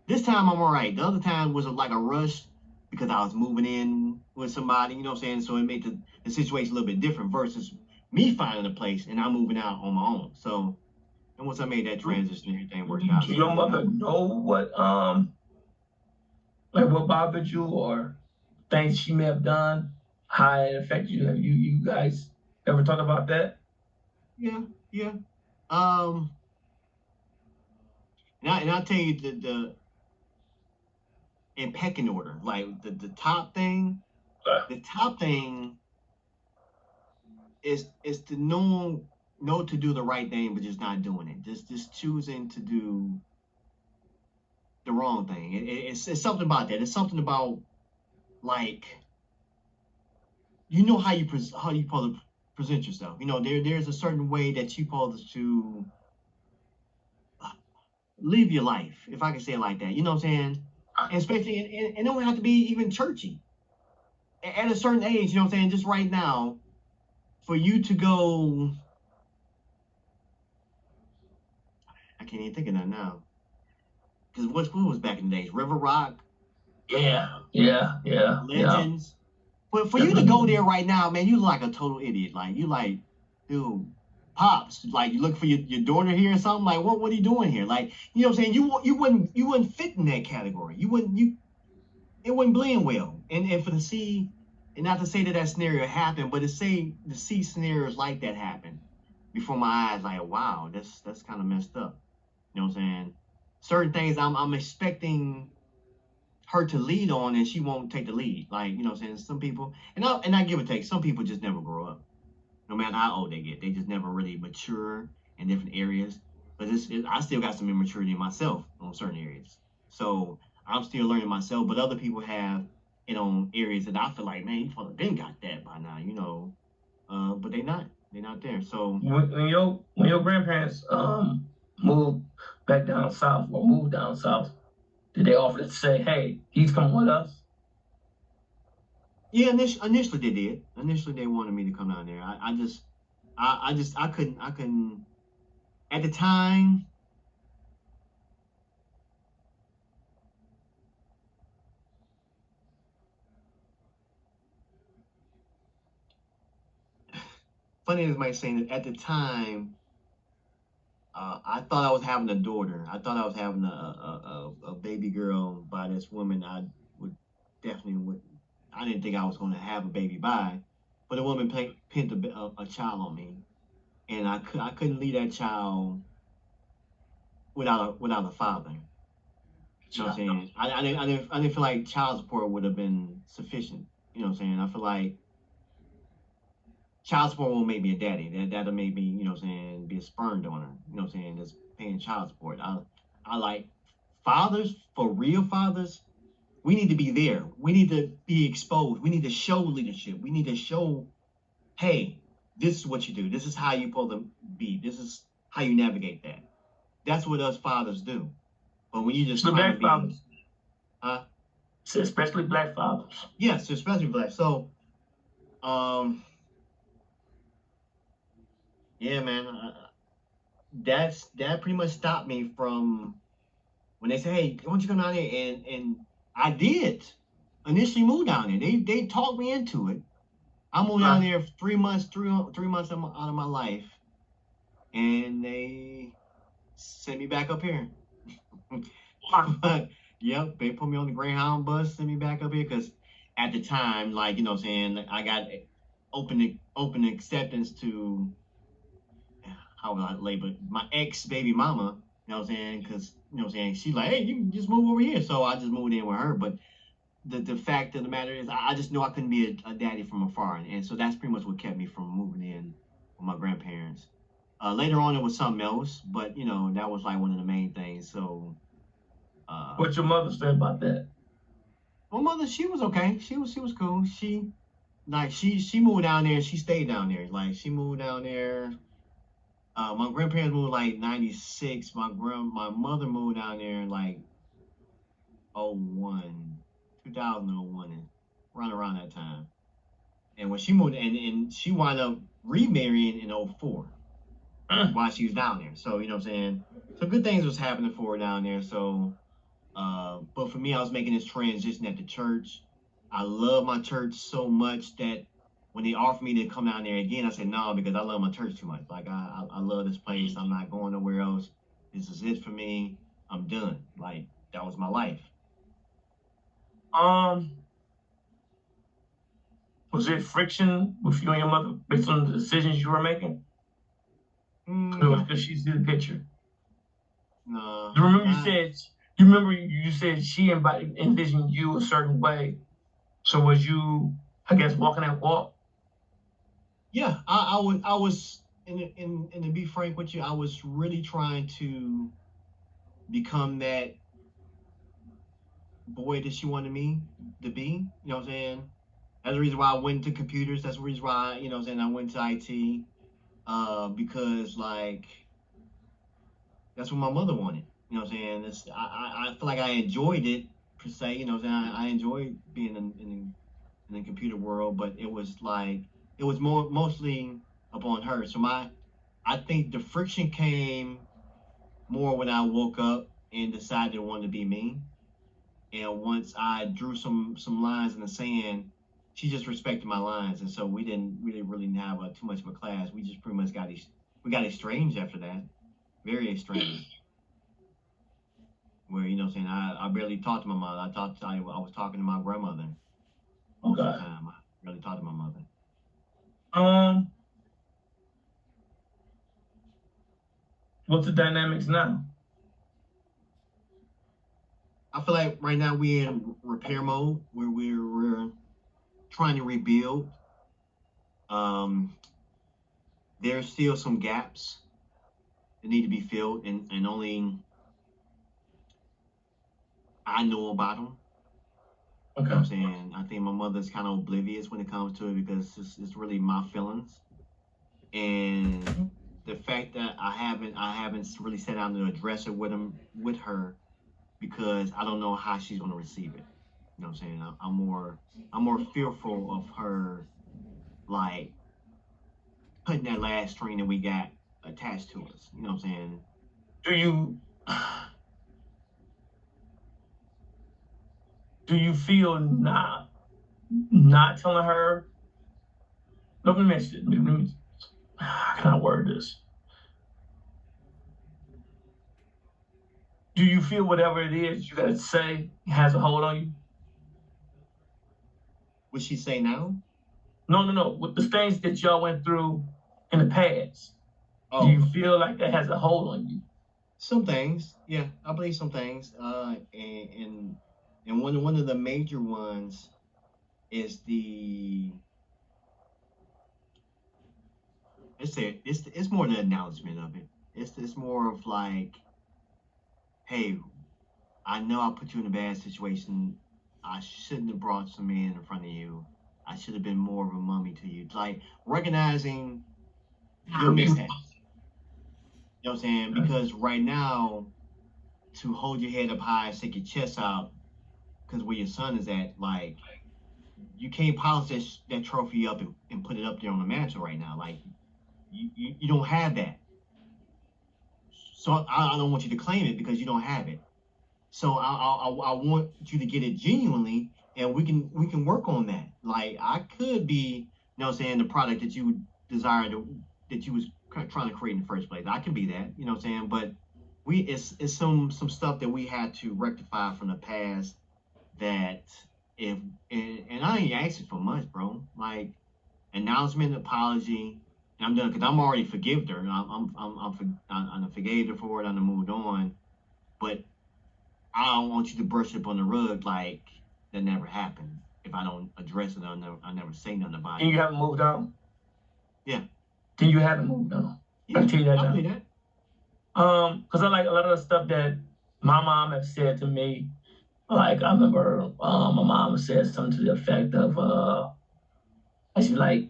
This time I'm all right. The other time was like a rush, because I was moving in with somebody, you know what I'm saying? So it made the situation a little bit different versus me finding a place and I'm moving out on my own. So, and once I made that transition, everything worked out. Do your mother know what like what bothered you, or things she may have done, how it affected you? Have you guys ever talked about that? Yeah. Um, and I'll tell you the in pecking order, like the top thing. The top thing is to know to do the right thing, but just not doing it. Just choosing to do the wrong thing. It's something about that. It's something about, like, how you supposed to present yourself. There's a certain way that you supposed to live your life, if I can say it like that. You know what I'm saying? And especially, and it don't have to be even churchy. At a certain age, you know what I'm saying? Just right now, for you to go, I can't even think of that now. Because what was back in the days? River Rock? Yeah. Legends? But for you to go there right now, man, you look like a total idiot. Like, you like, dude, Pops, like, you look for your daughter here or something? Like, what are you doing here? Like, you know what I'm saying? You wouldn't fit in that category. It wouldn't blend well. And for the see, and not to say that scenario happened, but to see scenarios like that happen before my eyes, like, wow, that's kind of messed up. You know what I'm saying? Certain things I'm expecting her to lead on, and she won't take the lead. Like, you know what I'm saying? Some people, and I give or take, some people just never grow up. No matter how old they get, they just never really mature in different areas. but I still got some immaturity in myself on certain areas. So I'm still learning myself, but other people have areas that I feel like, man, you probably been got that by now, but they're not there. So When your grandparents moved back down south or moved down south, did they offer to say, "Hey, he's coming with us"? yeah, initially they did. Initially they wanted me to come down there. I couldn't at the time. Funny as might say, at the time, I thought I was having a daughter. I thought I was having a baby girl by this woman. Would definitely would. I didn't think I was going to have a baby by, but the woman pinned a child on me, and I couldn't leave that child without a father. You know what I'm saying? I didn't feel like child support would have been sufficient. You know what I'm saying? I feel like child support won't make me a daddy. That'll make me, you know what I'm saying, be a sperm donor. You know what I'm saying? That's paying child support. I like fathers, for real fathers, we need to be there. We need to be exposed. We need to show leadership. We need to show, hey, this is what you do. This is how you're supposed to be. This is how you navigate that. That's what us fathers do. But when you just trying to be, fathers, especially black fathers. Yes, especially black. So, yeah, man, that pretty much stopped me from when they say, "Hey, why don't you come down here?" And I did initially move down there. They talked me into it. I moved down there 3 months, 3 months out of my life, and they sent me back up here. But yep, they put me on the Greyhound bus, sent me back up here because at the time, like you know, what I'm saying, I got open acceptance to how would I label it? My ex baby mama. You know what I'm saying? Because you know what I'm saying, she like, hey, you can just move over here. So I just moved in with her. But the fact of the matter is, I just knew I couldn't be a daddy from afar, and so that's pretty much what kept me from moving in with my grandparents. Later on, it was something else, but that was like one of the main things. So, What your mother said about that? my mother, she was okay. She was cool. She moved down there. She stayed down there. Like she moved down there. My grandparents moved like '96. My mother moved down there in like 01, 2001, and around that time. And when she moved, and she wound up remarrying in '04 while she was down there. So you know what I'm saying. So good things was happening for her down there. So, but for me, I was making this transition at the church. I love my church so much that when they offered me to come down there again, I said no because I love my church too much. Like I love this place. I'm not going nowhere else. This is it for me. I'm done. Like that was my life. Was it friction with you and your mother based on the decisions you were making? Because she see the picture. No. You remember you said she envisioned you a certain way. So was you, I guess, walking that walk? Yeah, I was, and to be frank with you, I was really trying to become that boy that she wanted me to be. You know what I'm saying? That's the reason why I went to computers. That's the reason why, you know what I'm saying, I went to IT. Because like that's what my mother wanted. You know what I'm saying? I feel like I enjoyed it per se. You know what I'm saying? I enjoyed being in the computer world, but it was mostly upon her. So I think the friction came more when I woke up and decided I wanted to be me. And once I drew some lines in the sand, she just respected my lines, and so we didn't really have too much of a clash. We just pretty much got estranged after that, very estranged. Where you know what I'm saying, I barely talked to my mother. I was talking to my grandmother most of the time. I barely talked to my mother. What's the dynamics now? I feel like right now we're in repair mode where we're trying to rebuild. There's still some gaps that need to be filled, and only I know about them. You know what I'm saying? I think my mother's kind of oblivious when it comes to it because it's really my feelings. And the fact that I haven't really sat down to address it with her because I don't know how she's gonna receive it. You know what I'm saying? I'm more fearful of her like putting that last string that we got attached to us. You know what I'm saying? Do you feel not telling her? Let me mention it. How can I word this? Do you feel whatever it is you gotta say has a hold on you? What she say now? No. With the things that y'all went through in the past, Oh, do you feel like that has a hold on you? some things, yeah, I believe some things. And one of the major ones is it's more the announcement of it. It's more of like, hey, I know I put you in a bad situation. I shouldn't have brought some man in front of you. I should have been more of a mummy to you. Like recognizing your mishap. You know what I'm saying? Because right now, to hold your head up high, stick your chest out, because where your son is at, like you can't polish that trophy up and put it up there on the mantle right now. Like you don't have that. So I don't want you to claim it because you don't have it. So I want you to get it genuinely, and we can work on that. Like I could be, you know what I'm saying, the product that you desire that you was trying to create in the first place. I can be that, you know what I'm saying, but it's some stuff that we had to rectify from the past that if and I ain't asking for much, bro. Like announcement, apology, and I'm done because I'm already forgived her. I'm forgave her for it. I'm moved on, but I don't want you to brush up on the rug like that never happened. If I don't address it, I never say nothing about it. And you haven't moved on? Yeah. Then you haven't moved on. Yeah, I tell you that I now. believe that. Because I like a lot of the stuff that my mom has said to me. Like I remember my mom said something to the effect of she's like,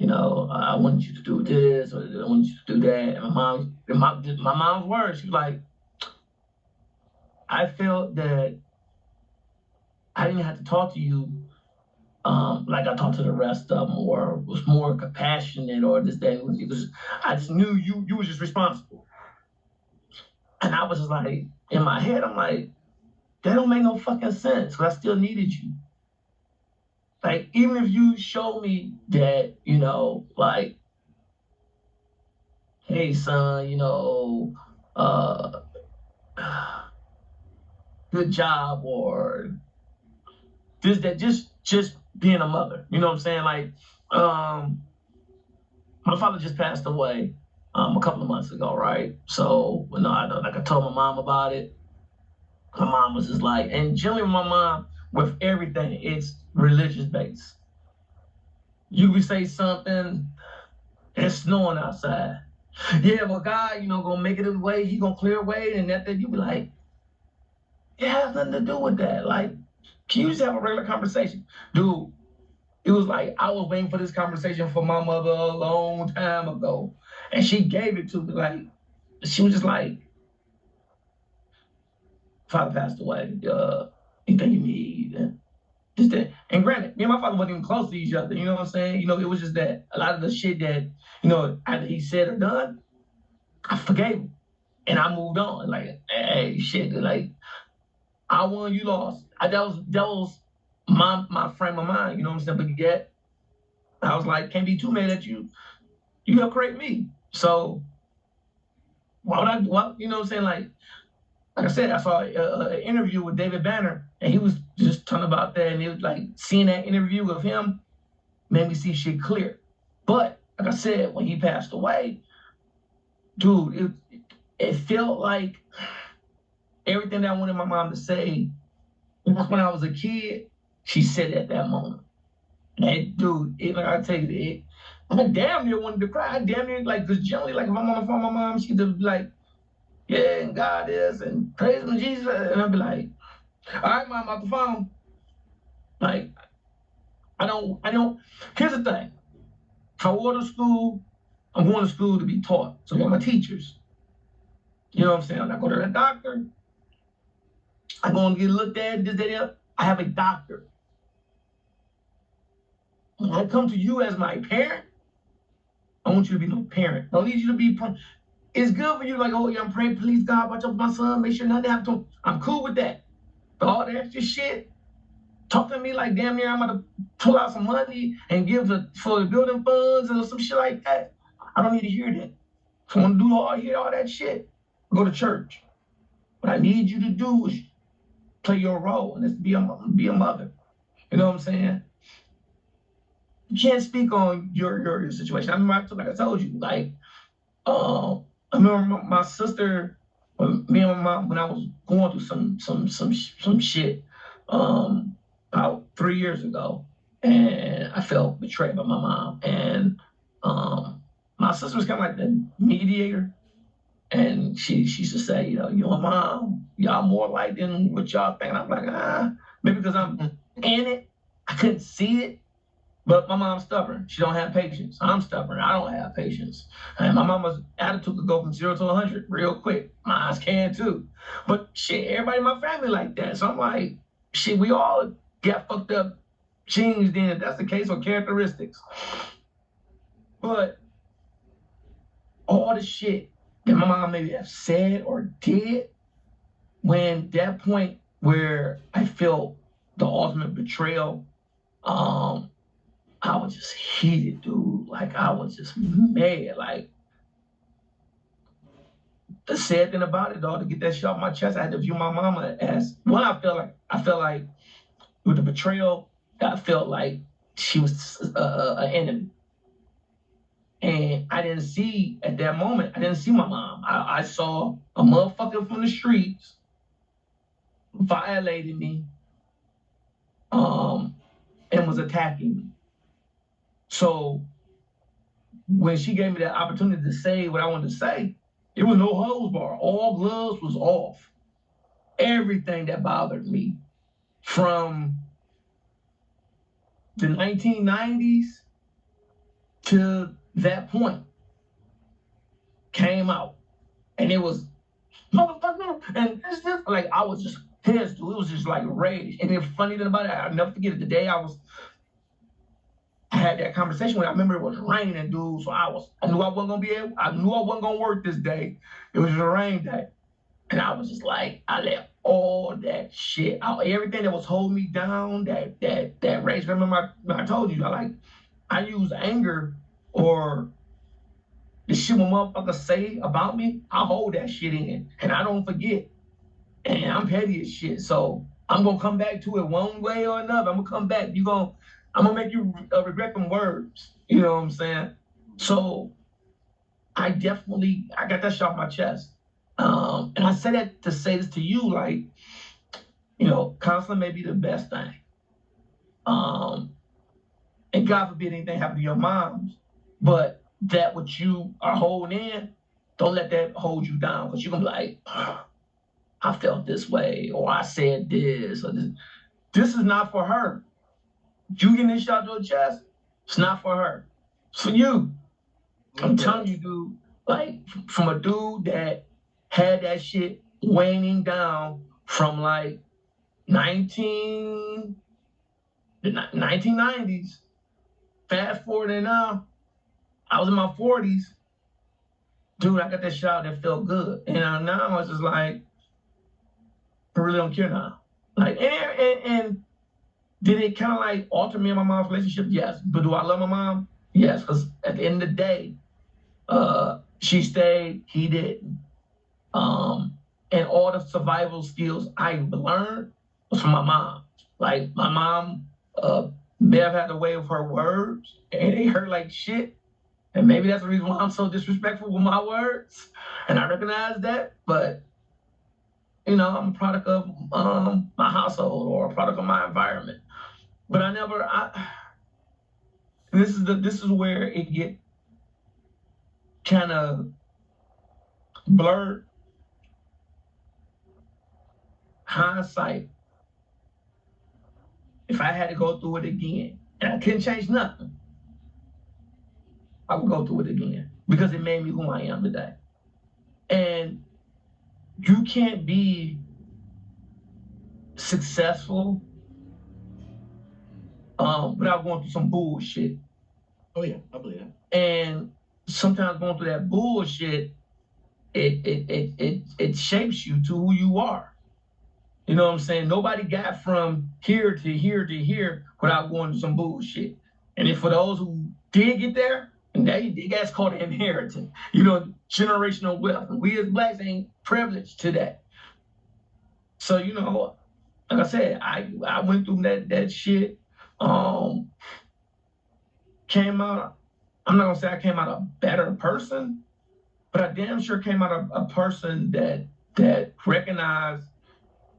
I want you to do this or I want you to do that. And my mom's words, she's like, I felt that I didn't have to talk to you like I talked to the rest of them, or was more compassionate, or this, that, and because I just knew you was just responsible. And I was just like, in my head, I'm like, that don't make no fucking sense, because I still needed you. Like, even if you show me that, like, hey, son, uh, good job, or this, that, just being a mother. You know what I'm saying? Like, my father just passed away a couple of months ago, right? So, I told my mom about it. My mom was just like, and generally with my mom, with everything, it's religious based. You would say something, it's snowing outside. Yeah, well, God, gonna make it his way. He gonna clear a way, and that you be like, it has nothing to do with that. Like, can you just have a regular conversation, dude? It was like I was waiting for this conversation for my mother a long time ago, and she gave it to me. Like, she was just like, "Father passed away. Anything you need?" And just that. And granted, me and my father wasn't even close to each other. You know what I'm saying? It was just that a lot of the shit that either he said or done, I forgave him. And I moved on. Like, hey, shit, like I won, you lost. That was my frame of mind. You know what I'm saying? But yet, I was like, can't be too mad at you. You helped create me. So why would I? What you know what I'm saying? Like I said, I saw an interview with David Banner, and he was just talking about that, and it was like seeing that interview of him made me see shit clear. But like I said, when he passed away, dude, it felt like everything that I wanted my mom to say when I was a kid, she said it at that moment. And dude, like I tell you, I damn near wanted to cry. I damn near, like, because generally, like, if I'm on the phone with my mom, she'd be like, yeah, and God is, and praise him, Jesus. And I'd be like, all right, mom, off the phone. Like, I don't, here's the thing. If I go to school, I'm going to school to be taught. So I got my teachers. You know what I'm saying? When I go to the doctor, I go and get looked at, this, that, that. I have a doctor. When I come to you as my parent, I want you to be my parent. I don't need you to be, it's good for you, like, oh yeah, I'm praying, please God, watch over my son, make sure nothing happens to him. I'm cool with that. But all that extra shit, talk to me like damn near I'm gonna pull out some money and give for the building funds and some shit like that. I don't need to hear that. If I want to hear all that shit, go to church. What I need you to do is play your role, and it's be a mother. You know what I'm saying? You can't speak on your situation. I remember, like I told you, like, I remember my sister, me and my mom, when I was going through some shit, about 3 years ago, and I felt betrayed by my mom, and my sister was kind of like the mediator, and she used to say, you and mom, y'all more alike than what y'all think. And I'm like, maybe because I'm in it, I couldn't see it. But my mom's stubborn. She don't have patience. I'm stubborn. I don't have patience. And my mama's attitude could go from 0 to 100 real quick. Mine's can too. But shit, everybody in my family like that. So I'm like, shit, we all got fucked up genes then, if that's the case, or characteristics. But all the shit that my mom maybe have said or did, when that point where I felt the ultimate betrayal, I was just heated, dude. Like, I was just mad. Like, the sad thing about it, dog, to get that shit off my chest, I had to view my mama as, one, I felt like with the betrayal, I felt like she was an enemy. And I didn't see, at that moment, I didn't see my mom. I saw a motherfucker from the streets violating me, and was attacking me. So when she gave me that opportunity to say what I wanted to say, it was no hose bar. All gloves was off. Everything that bothered me from the 1990s to that point came out. And it was, motherfucker, and it's just like, I was just pissed, dude. It was just like rage. And the funny thing about it, I'll never forget it. The day I had that conversation with, I remember it was raining, dude. So I knew I wasn't gonna work this day. It was a rain day. And I was just like, I let all that shit out. Everything that was holding me down, that rage. Remember I told you, I use anger or the shit when motherfuckers say about me, I hold that shit in. And I don't forget. And I'm petty as shit. So I'm gonna come back to it one way or another. I'm gonna come back. I'm gonna make you regret them words. You know what I'm saying? So I got that shit off my chest. And I say that to say this to you, like, counseling may be the best thing. And God forbid anything happen to your moms, but that what you are holding in, don't let that hold you down, because you're gonna be like, I felt this way, or I said this, or this. This is not for her. You getting this shit out your chest, it's not for her. It's for you. I'm telling you, dude, like, from a dude that had that shit waning down from like the 1990s, fast forward to now, I was in my 40s, dude, I got that shit out that felt good. And now it's just like, I really don't care now. Like, and did it kind of like alter me and my mom's relationship? Yes. But do I love my mom? Yes, because at the end of the day, she stayed, he didn't. And all the survival skills I learned was from my mom. Like, my mom may have had a way of her words, and they hurt like shit. And maybe that's the reason why I'm so disrespectful with my words. And I recognize that, but I'm a product of my household, or a product of my environment. But And this is where it get kind of blurred. Hindsight. If I had to go through it again, and I couldn't change nothing, I would go through it again because it made me who I am today. And you can't be successful without going through some bullshit. Oh yeah, I believe that. And sometimes going through that bullshit, it shapes you to who you are. You know what I'm saying? Nobody got from here to here to here without going through some bullshit. And if for those who did get there, and that's called inheritance, generational wealth. And we as blacks ain't privileged to that. So, like I said, I went through that shit. Came out, I'm not gonna say I came out a better person, but I damn sure came out a person that recognized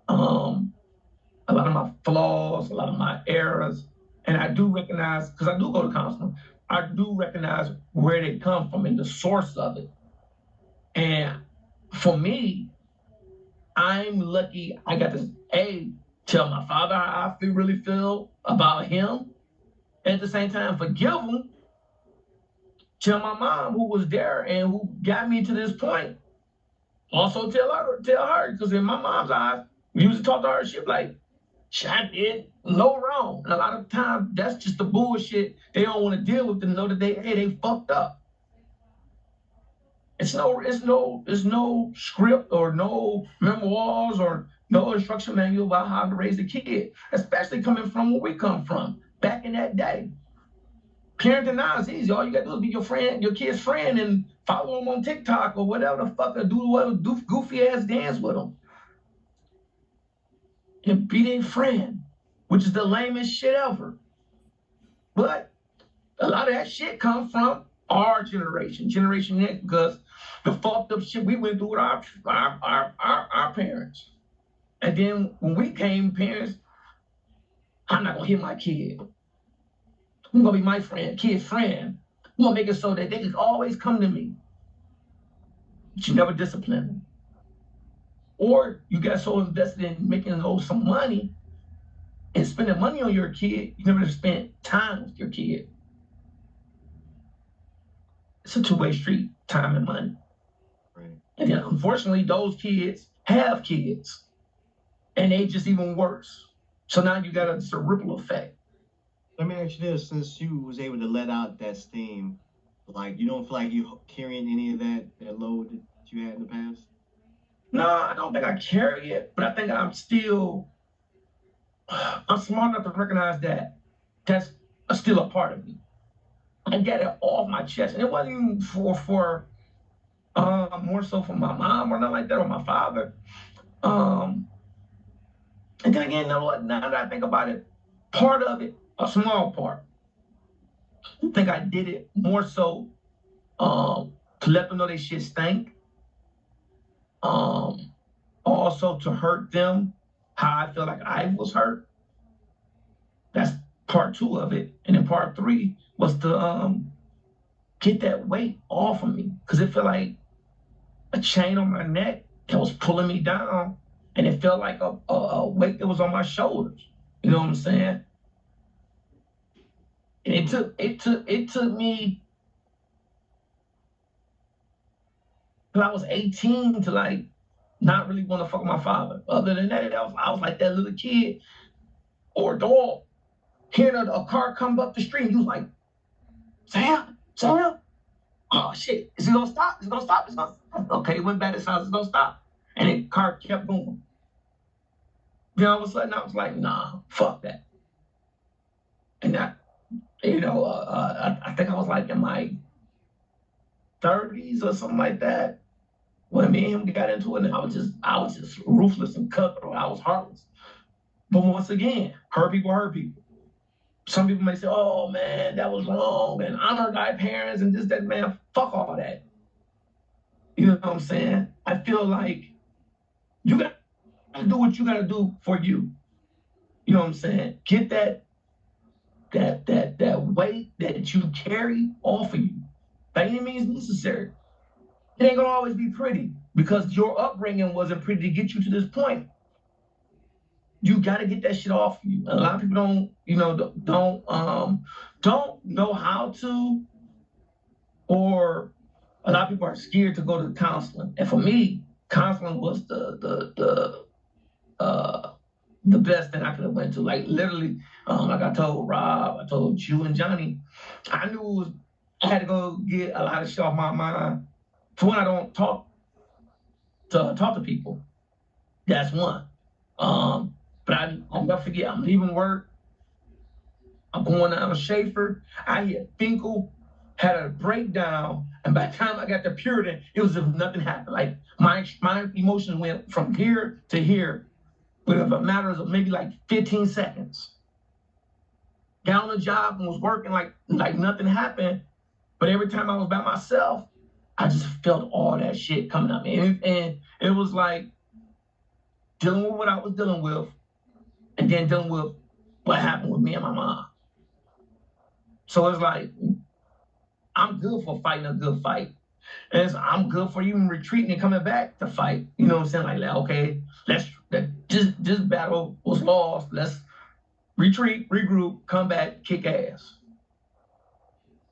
a lot of my flaws, a lot of my errors, and I do recognize, because I do go to counseling, I do recognize where they come from and the source of it. And for me, I'm lucky I got to tell my father how I really feel about him. At the same time, forgive him. Tell my mom who was there and who got me to this point. Also tell her, because in my mom's eyes, we used to talk to her, she'd be like, I did no wrong. And a lot of times that's just the bullshit they don't want to deal with to know that they fucked up. It's no script or no memoirs or no instruction manual about how to raise a kid, especially coming from where we come from back in that day. Parenting now is easy. All you gotta do is be your kid's friend, and follow them on TikTok or whatever the fuck, or do whatever goofy ass dance with them. And be their friend, which is the lamest shit ever. But a lot of that shit comes from our generation, Generation X, because the fucked up shit we went through with our parents. And then when we became parents, I'm not gonna hit my kid. I'm gonna be my kid's friend. I'm gonna make it so that they can always come to me. But you never discipline them. Or you got so invested in making some money and spending money on your kid, you never spent time with your kid. It's a two-way street, time and money. Right. And then unfortunately, those kids have kids. And they just even worse. So now you got a ripple effect. Let me ask you this: since you was able to let out that steam, like you don't feel like you carrying any of that load that you had in the past? No, I don't think I carry it, but I think I'm smart enough to recognize that that's still a part of me. I get it off my chest, and it wasn't even for more so for my mom or nothing like that, or my father. And then again, you know what? Now that I think about it, part of it, a small part, I think I did it more so to let them know they shit stank. Also to hurt them how I feel like I was hurt. That's part 2 of it. And then part 3 was to get that weight off of me, because it felt like a chain on my neck that was pulling me down, and it felt like a weight that was on my shoulders. You know what I'm saying? And it took me till I was 18 to like not really want to fuck with my father. Other than that, I was like that little kid or dog hearing a car come up the street. He was like, Sam. Oh shit, is it gonna stop? It's gonna stop. It's gonna stop. Okay, it went back to the house, it's gonna stop. And the car kept going. Then all of a sudden I was like, nah, fuck that. And I think I was like in my 30s or something like that when me and him got into it, and I was just ruthless and cutthroat. I was heartless. But once again, hurt people. Some people may say, oh man, that was wrong, and honor thy parents and this, that, man, fuck all that. You know what I'm saying? I feel like you got to do what you got to do for you. You know what I'm saying? Get that that weight that you carry off of you by any means necessary. It ain't gonna always be pretty because your upbringing wasn't pretty to get you to this point. You got to get that shit off you. A lot of people don't know how to, or a lot of people are scared to go to counseling. And for me, counseling was the best thing I could have went to. Like literally, like I told Rob, I told you and Johnny, I knew I had to go get a lot of shit off my mind. For one, I don't talk to people. That's one. But I'll never forget, I'm leaving work. I'm going down to Schaefer. I hear Finkel had a breakdown. And by the time I got to Puritan, it was as if nothing happened. Like my emotions went from here to here within a matter of maybe like 15 seconds. Got on the job and was working like nothing happened. But every time I was by myself, I just felt all that shit coming at me. And it was like dealing with what I was dealing with, and then dealing with what happened with me and my mom. So it's like, I'm good for fighting a good fight. And I'm good for even retreating and coming back to fight. You know what I'm saying? Like okay, this battle was lost. Let's retreat, regroup, come back, kick ass.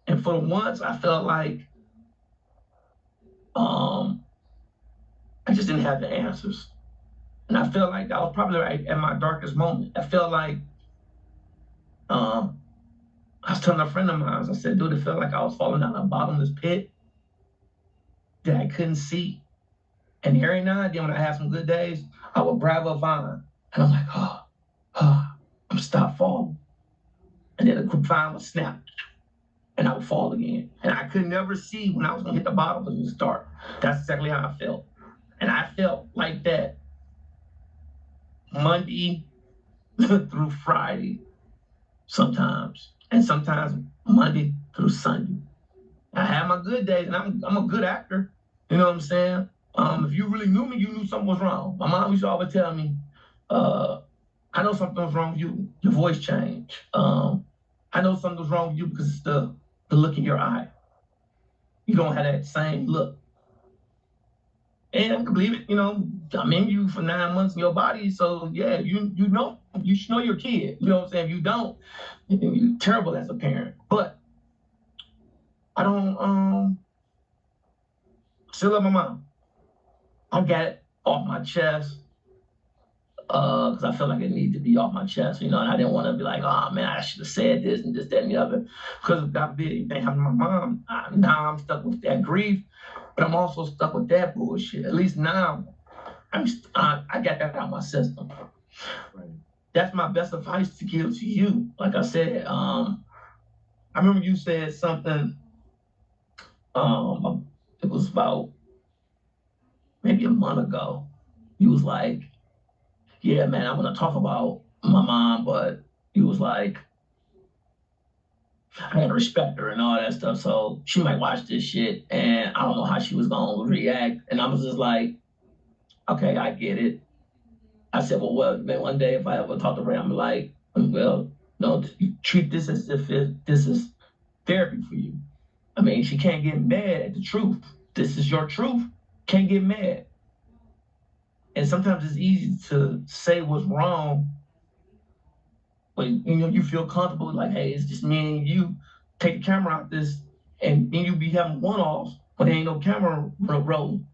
And for once, I felt like I just didn't have the answers. And I felt like I was probably right at my darkest moment. I felt like I was telling a friend of mine, I said, dude, it felt like I was falling down a bottomless pit that I couldn't see. And every now and then when I had some good days, I would grab a vine and I'm like, I'm stop falling. And then the vine would snap and I would fall again. And I could never see when I was gonna hit the bottom because it was dark. That's exactly how I felt. And I felt like that Monday through Friday sometimes, and sometimes Monday through Sunday. I had my good days, and I'm a good actor. You know what I'm saying? If you really knew me, you knew something was wrong. My mom used to always tell me, I know something was wrong with you. Your voice changed. I know something was wrong with you because it's the look in your eye. You don't have that same look. And I can believe it, I'm in you for 9 months in your body. So yeah, you should know your kid. You know what I'm saying? If you don't, you're terrible as a parent. But I don't still love my mom. I got it off my chest. Because I felt like it needed to be off my chest, and I didn't want to be like, oh man, I should have said this and this, that, and the other. Because if God forbid anything happened to my mom, now I'm stuck with that grief, but I'm also stuck with that bullshit. At least now, I got that out of my system. Right. That's my best advice to give to you. Like I said, I remember you said something. It was about maybe a month ago. You was like, yeah, man, I want to talk about my mom, but he was like, I gotta respect her and all that stuff. So she might watch this shit and I don't know how she was gonna react. And I was just like, okay, I get it. I said, well, man, one day if I ever talk to her, I'm like, well, no, you treat this as if this is therapy for you. I mean, she can't get mad at the truth. This is your truth. Can't get mad. And sometimes it's easy to say what's wrong, but you feel comfortable, like, hey, it's just me and you. Take the camera out this, and then you be having one-offs, but there ain't no camera rolling.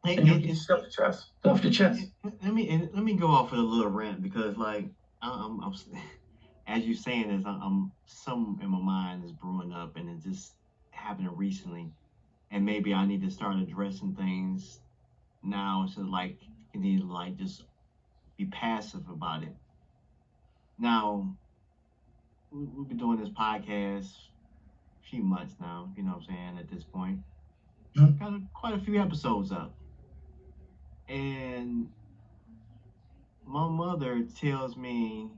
And you get stuff off your chest. Let me go off with a little rant because, like, I'm as you're saying this, some in my mind is brewing up, and it just happened recently, and maybe I need to start addressing things now instead of like continue to like just be passive about it. Now we've been doing this podcast a few months now, you know what I'm saying, at this point. Got quite a few episodes up. And my mother tells me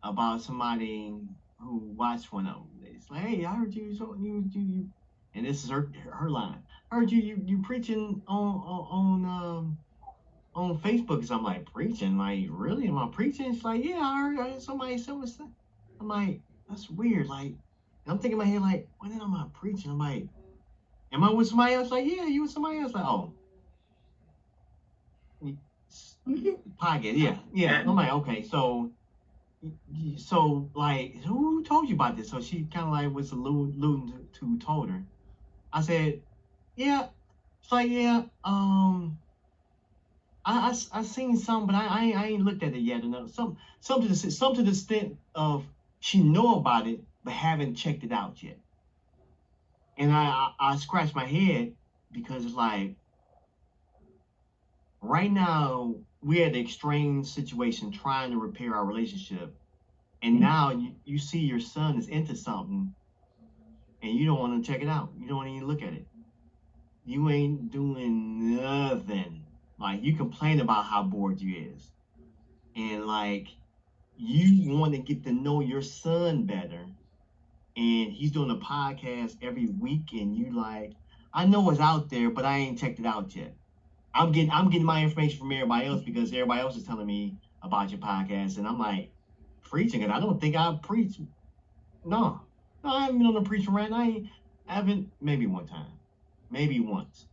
about somebody who watched one of them. It's like, hey, I heard you and this is her line. I heard you preaching on Facebook. So I'm like, preaching? Like, really? Am I preaching? It's like, yeah, I heard somebody said what's that. I'm like, that's weird. Like, and I'm thinking in my head, like, why then am I preaching? I'm like, am I with somebody else? Like, yeah, you with somebody else? Like, oh, podcast, yeah. I'm like, okay, so like, who told you about this? So she kind of like was alluding to who told her. I said, yeah. It's like, yeah, I seen some, but I ain't looked at it yet. And some to the extent of she know about it, but haven't checked it out yet. And I scratch my head because it's like right now we're at an extreme situation trying to repair our relationship, and now you see your son is into something, and you don't want to check it out. You don't want to even look at it. You ain't doing nothing. Like you complain about how bored you is, and like you want to get to know your son better, and he's doing a podcast every week, and you like, I know it's out there, but I ain't checked it out yet. I'm getting my information from everybody else because everybody else is telling me about your podcast, and I'm like preaching it. I don't think I preach. No, I haven't been on a preaching rant. I haven't. Maybe one time, maybe once.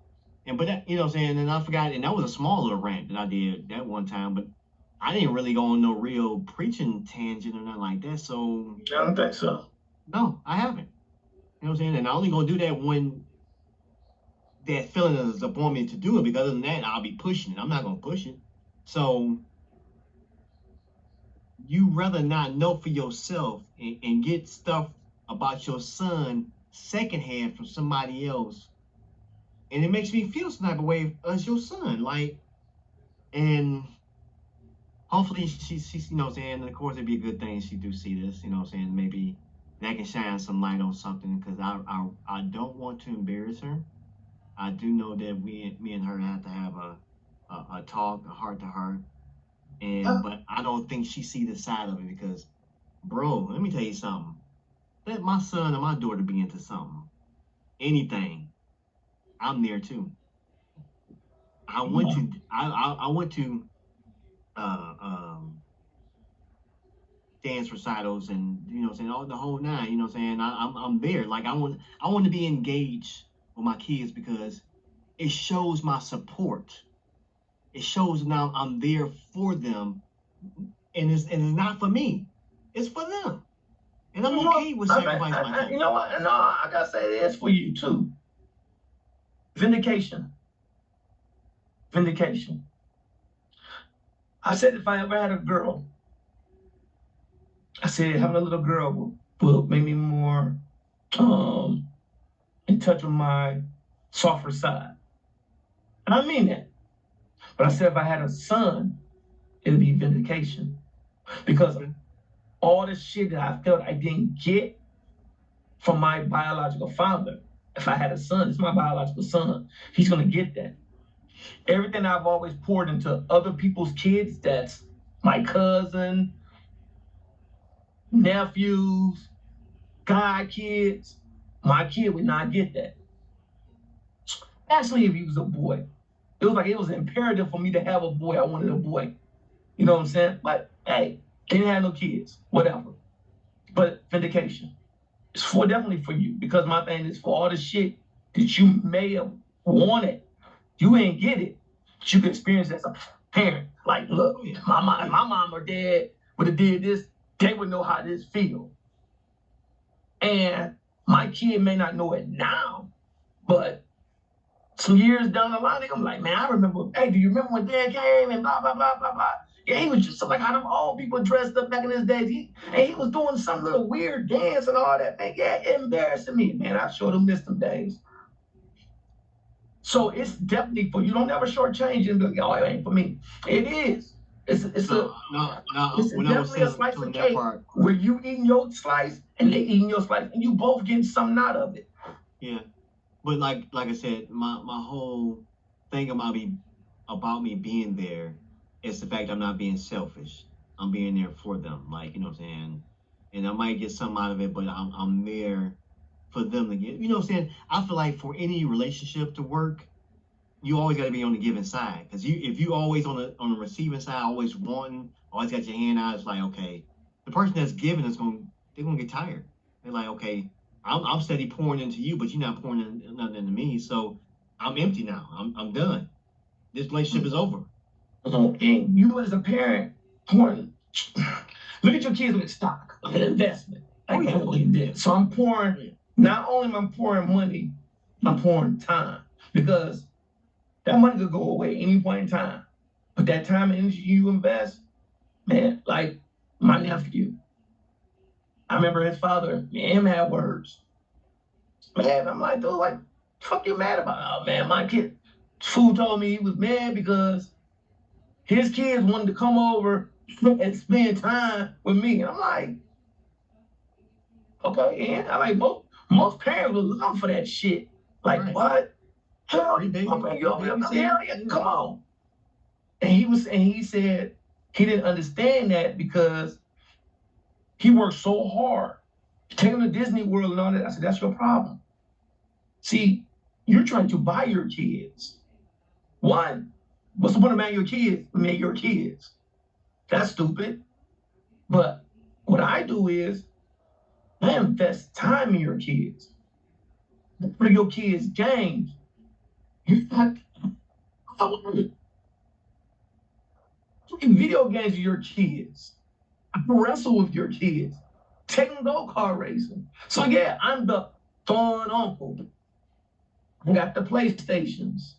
And but that, you know what I'm saying, and I forgot, and that was a small little rant that I did that one time, but I didn't really go on no real preaching tangent or nothing like that. So I don't think so. no, I haven't. You know what I'm saying? And I only gonna do that when that feeling is upon me to do it, because other than that, I'll be pushing it. I'm not gonna push it. So you rather not know for yourself and get stuff about your son secondhand from somebody else, and it makes me feel some type of way as your son, like, and hopefully she's you know what I'm saying, and of course it'd be a good thing she do see this, you know what I'm saying, maybe that can shine some light on something, because I don't want to embarrass her. I do know that me and her have to have a talk, a heart to heart, and but I don't think she see the side of it, because bro, let me tell you something. Let my son or my daughter be into something, anything, I'm there too. I went to uh, um, dance recitals, and you know what I'm saying, all the whole nine, you know what I'm saying. I'm there. Like I want to be engaged with my kids, because it shows my support. It shows now I'm there for them, and it's not for me. It's for them. And I'm okay with sacrificing myself. You know what? And I gotta say this for you too. Vindication. I said if I ever had a girl, I said having a little girl will make me more in touch with my softer side. And I mean that. But I said if I had a son, it'd be vindication. Because all the shit that I felt I didn't get from my biological father, if I had a son, it's my biological son, he's gonna get that. Everything I've always poured into other people's kids, that's my cousin, nephews, god kids, my kid would not get that. Especially if he was a boy. It was imperative for me to have a boy. I wanted a boy. You know what I'm saying? But hey, didn't have no kids, whatever. But vindication. It's definitely for you, because my thing is for all the shit that you may have wanted, you ain't get it, but you can experience as a parent. Like, look, my mom or dad would have did this, they would know how this feel. And my kid may not know it now, but some years down the line, they're gonna be like, man, I remember, hey, do you remember when dad came and blah, blah, blah, blah, blah. Yeah, he was just like how them old people dressed up back in his days. He was doing some little weird dance and all that, man. Yeah, embarrassing me, man. I sure do miss them days. So it's definitely for you. Don't ever shortchange and be like, oh, it ain't for me. It is. It's definitely a slice of cake where you eating your slice and they eating your slice, and you both getting something out of it. Yeah, but like I said, my whole thing about me being there is the fact I'm not being selfish. I'm being there for them, like, you know what I'm saying. And I might get something out of it, but I'm there for them to get. You know what I'm saying. I feel like for any relationship to work, you always got to be on the giving side, because if you always on the receiving side, always wanting, always got your hand out, it's like, okay, the person that's giving is going to they're gonna get tired. They're like, okay, I'm steady pouring into you, but you're not pouring nothing into me. So I'm empty now. I'm done. This relationship is over. And you as a parent, pouring, look at your kids with stock, like an investment. Like I believe this. So I'm pouring, not only am I pouring money, I'm pouring time. Because that money could go away any point in time. But that time and energy you invest, man, like my nephew, I remember his father, me and him had words. Man, I'm like, dude, like, fuck you mad about? Oh man, my kid, fool told me he was mad because his kids wanted to come over and spend time with me. And I'm like, okay, and I like most parents would love for that shit. Like, Right. what? Hell, Hey, baby, I'm like, yo, baby, hell yeah, yeah. come on. And he said he didn't understand that because he worked so hard. Take him to Disney World and all that. I said, that's your problem. See, you're trying to buy your kids. One, what's the point of marrying your kids when they're your kids? That's stupid. But what I do is I invest time in your kids. For your kids' games. You got video games with your kids. I wrestle with your kids. Take them go-kart racing. So yeah, I'm the fun uncle. I got the PlayStations.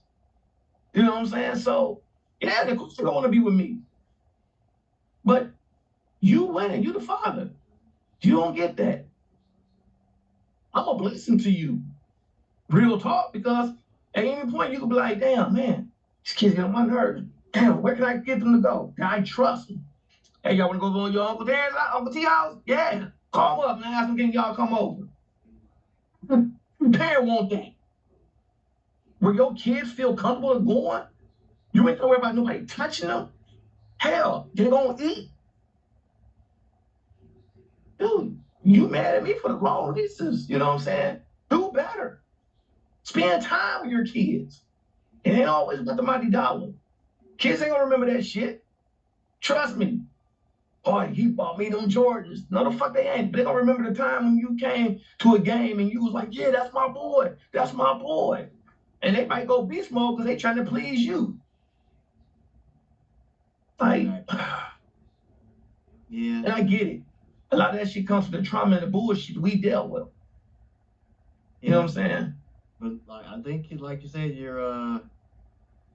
You know what I'm saying? So yeah, of course they want to be with me. But you winning, you the father. You don't get that. I'm a blessing to you. Real talk, because at any point you could be like, damn, man, these kids get on my nerves. Damn, where can I get them to go? I trust them. Hey, y'all want to go over to your Uncle Terrence's Uncle T house? Yeah. Call them up and ask them, can y'all come over? Parent want that. Where your kids feel comfortable going, you ain't gonna worry about nobody touching them. Hell, they gonna eat. Dude, you mad at me for the wrong reasons. You know what I'm saying? Do better. Spend time with your kids. It ain't always about the mighty dollar. Kids ain't gonna remember that shit. Trust me. Oh, he bought me them Jordans. No, the fuck they ain't. They gonna remember the time when you came to a game and you was like, yeah, that's my boy. That's my boy. And they might go beast mode because they trying to please you. Like, Yeah. and I get it. A lot of that shit comes from the trauma and the bullshit we dealt with. You know what I'm saying? But like, I think, like you said, your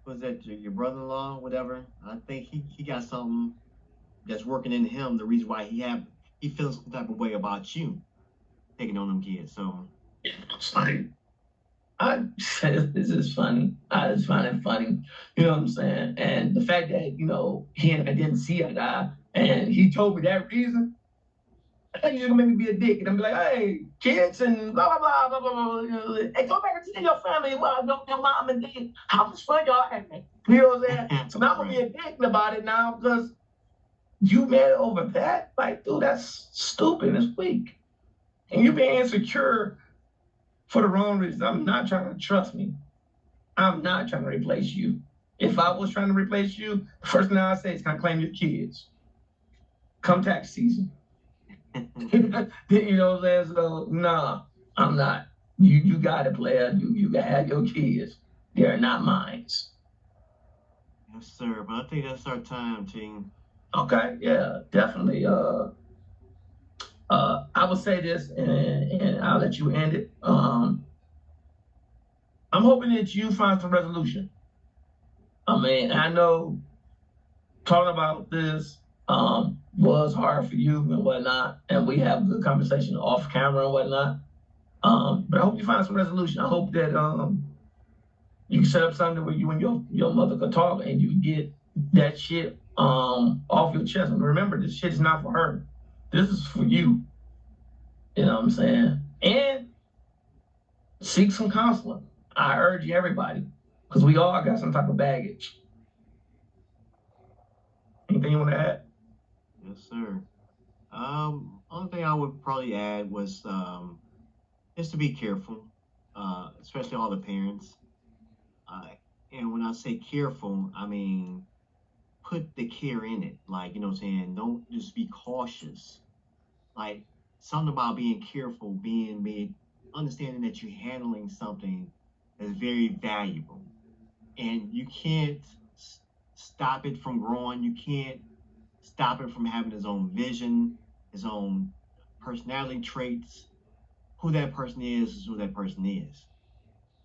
was that your brother-in-law, whatever? I think he got something that's working in him. The reason why he feels some type of way about you taking on them kids. So It's like, I said, this is funny. I just find it funny. You know what I'm saying? And the fact that, you know, he and I didn't see eye to eye, and he told me that reason, I think you're gonna make me be a dick. And I'm be like, hey, kids and blah, blah, blah, blah, blah, blah. Hey, go back and see your family. Well, your mom and dad. How much fun y'all having? You know what I'm saying? So now I'm gonna be a dick about it now because you mad over that? Like, dude, that's stupid. It's weak. And you being insecure for the wrong reason. I'm not trying to trust me. I'm not trying to replace you. If I was trying to replace you, the first thing I'd say is, can I claim your kids? Come tax season. You know what I'm saying? So, nah, I'm not. You got it, player. You got to have your kids. They're not mine. yes, sir. But I think that's our time, Ting. Okay, yeah, definitely. I will say this, and I'll let you end it. I'm hoping that you find some resolution. I mean, I know talking about this was hard for you and whatnot, and we have a good conversation off camera and whatnot. But I hope you find some resolution. I hope that you can set up something where you and your mother could talk and you get that shit off your chest. And remember, this shit is not for her. This is for you. You know what I'm saying? And seek some counseling. I urge you, everybody, because we all got some type of baggage. Anything you want to add? Yes, sir. Only thing I would probably add was just to be careful, especially all the parents. Uh, and when I say careful, I mean put the care in it. Like, you know what I'm saying? Don't just be cautious. Like, something about being careful, understanding that you're handling something that's very valuable, and you can't stop it from growing. You can't stop it from having his own vision, his own personality traits. Who that person is who that person is.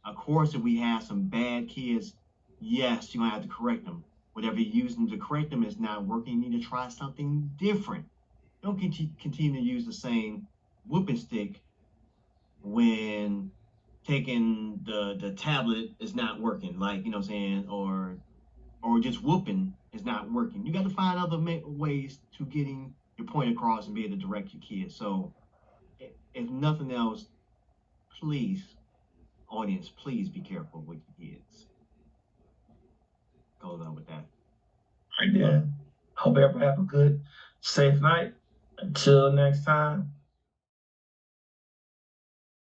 Of course, if we have some bad kids, yes, you're gonna have to correct them. Whatever you're using to correct them is not working. You need to try something different. Don't continue to use the same whooping stick when taking the tablet is not working, like, you know what I'm saying, or just whooping is not working. You got to find other ways to getting your point across and be able to direct your kids. So if nothing else, please, audience, please be careful with your kids. Goes on with that. Right there. Hope everybody have a good, safe night. Until next time.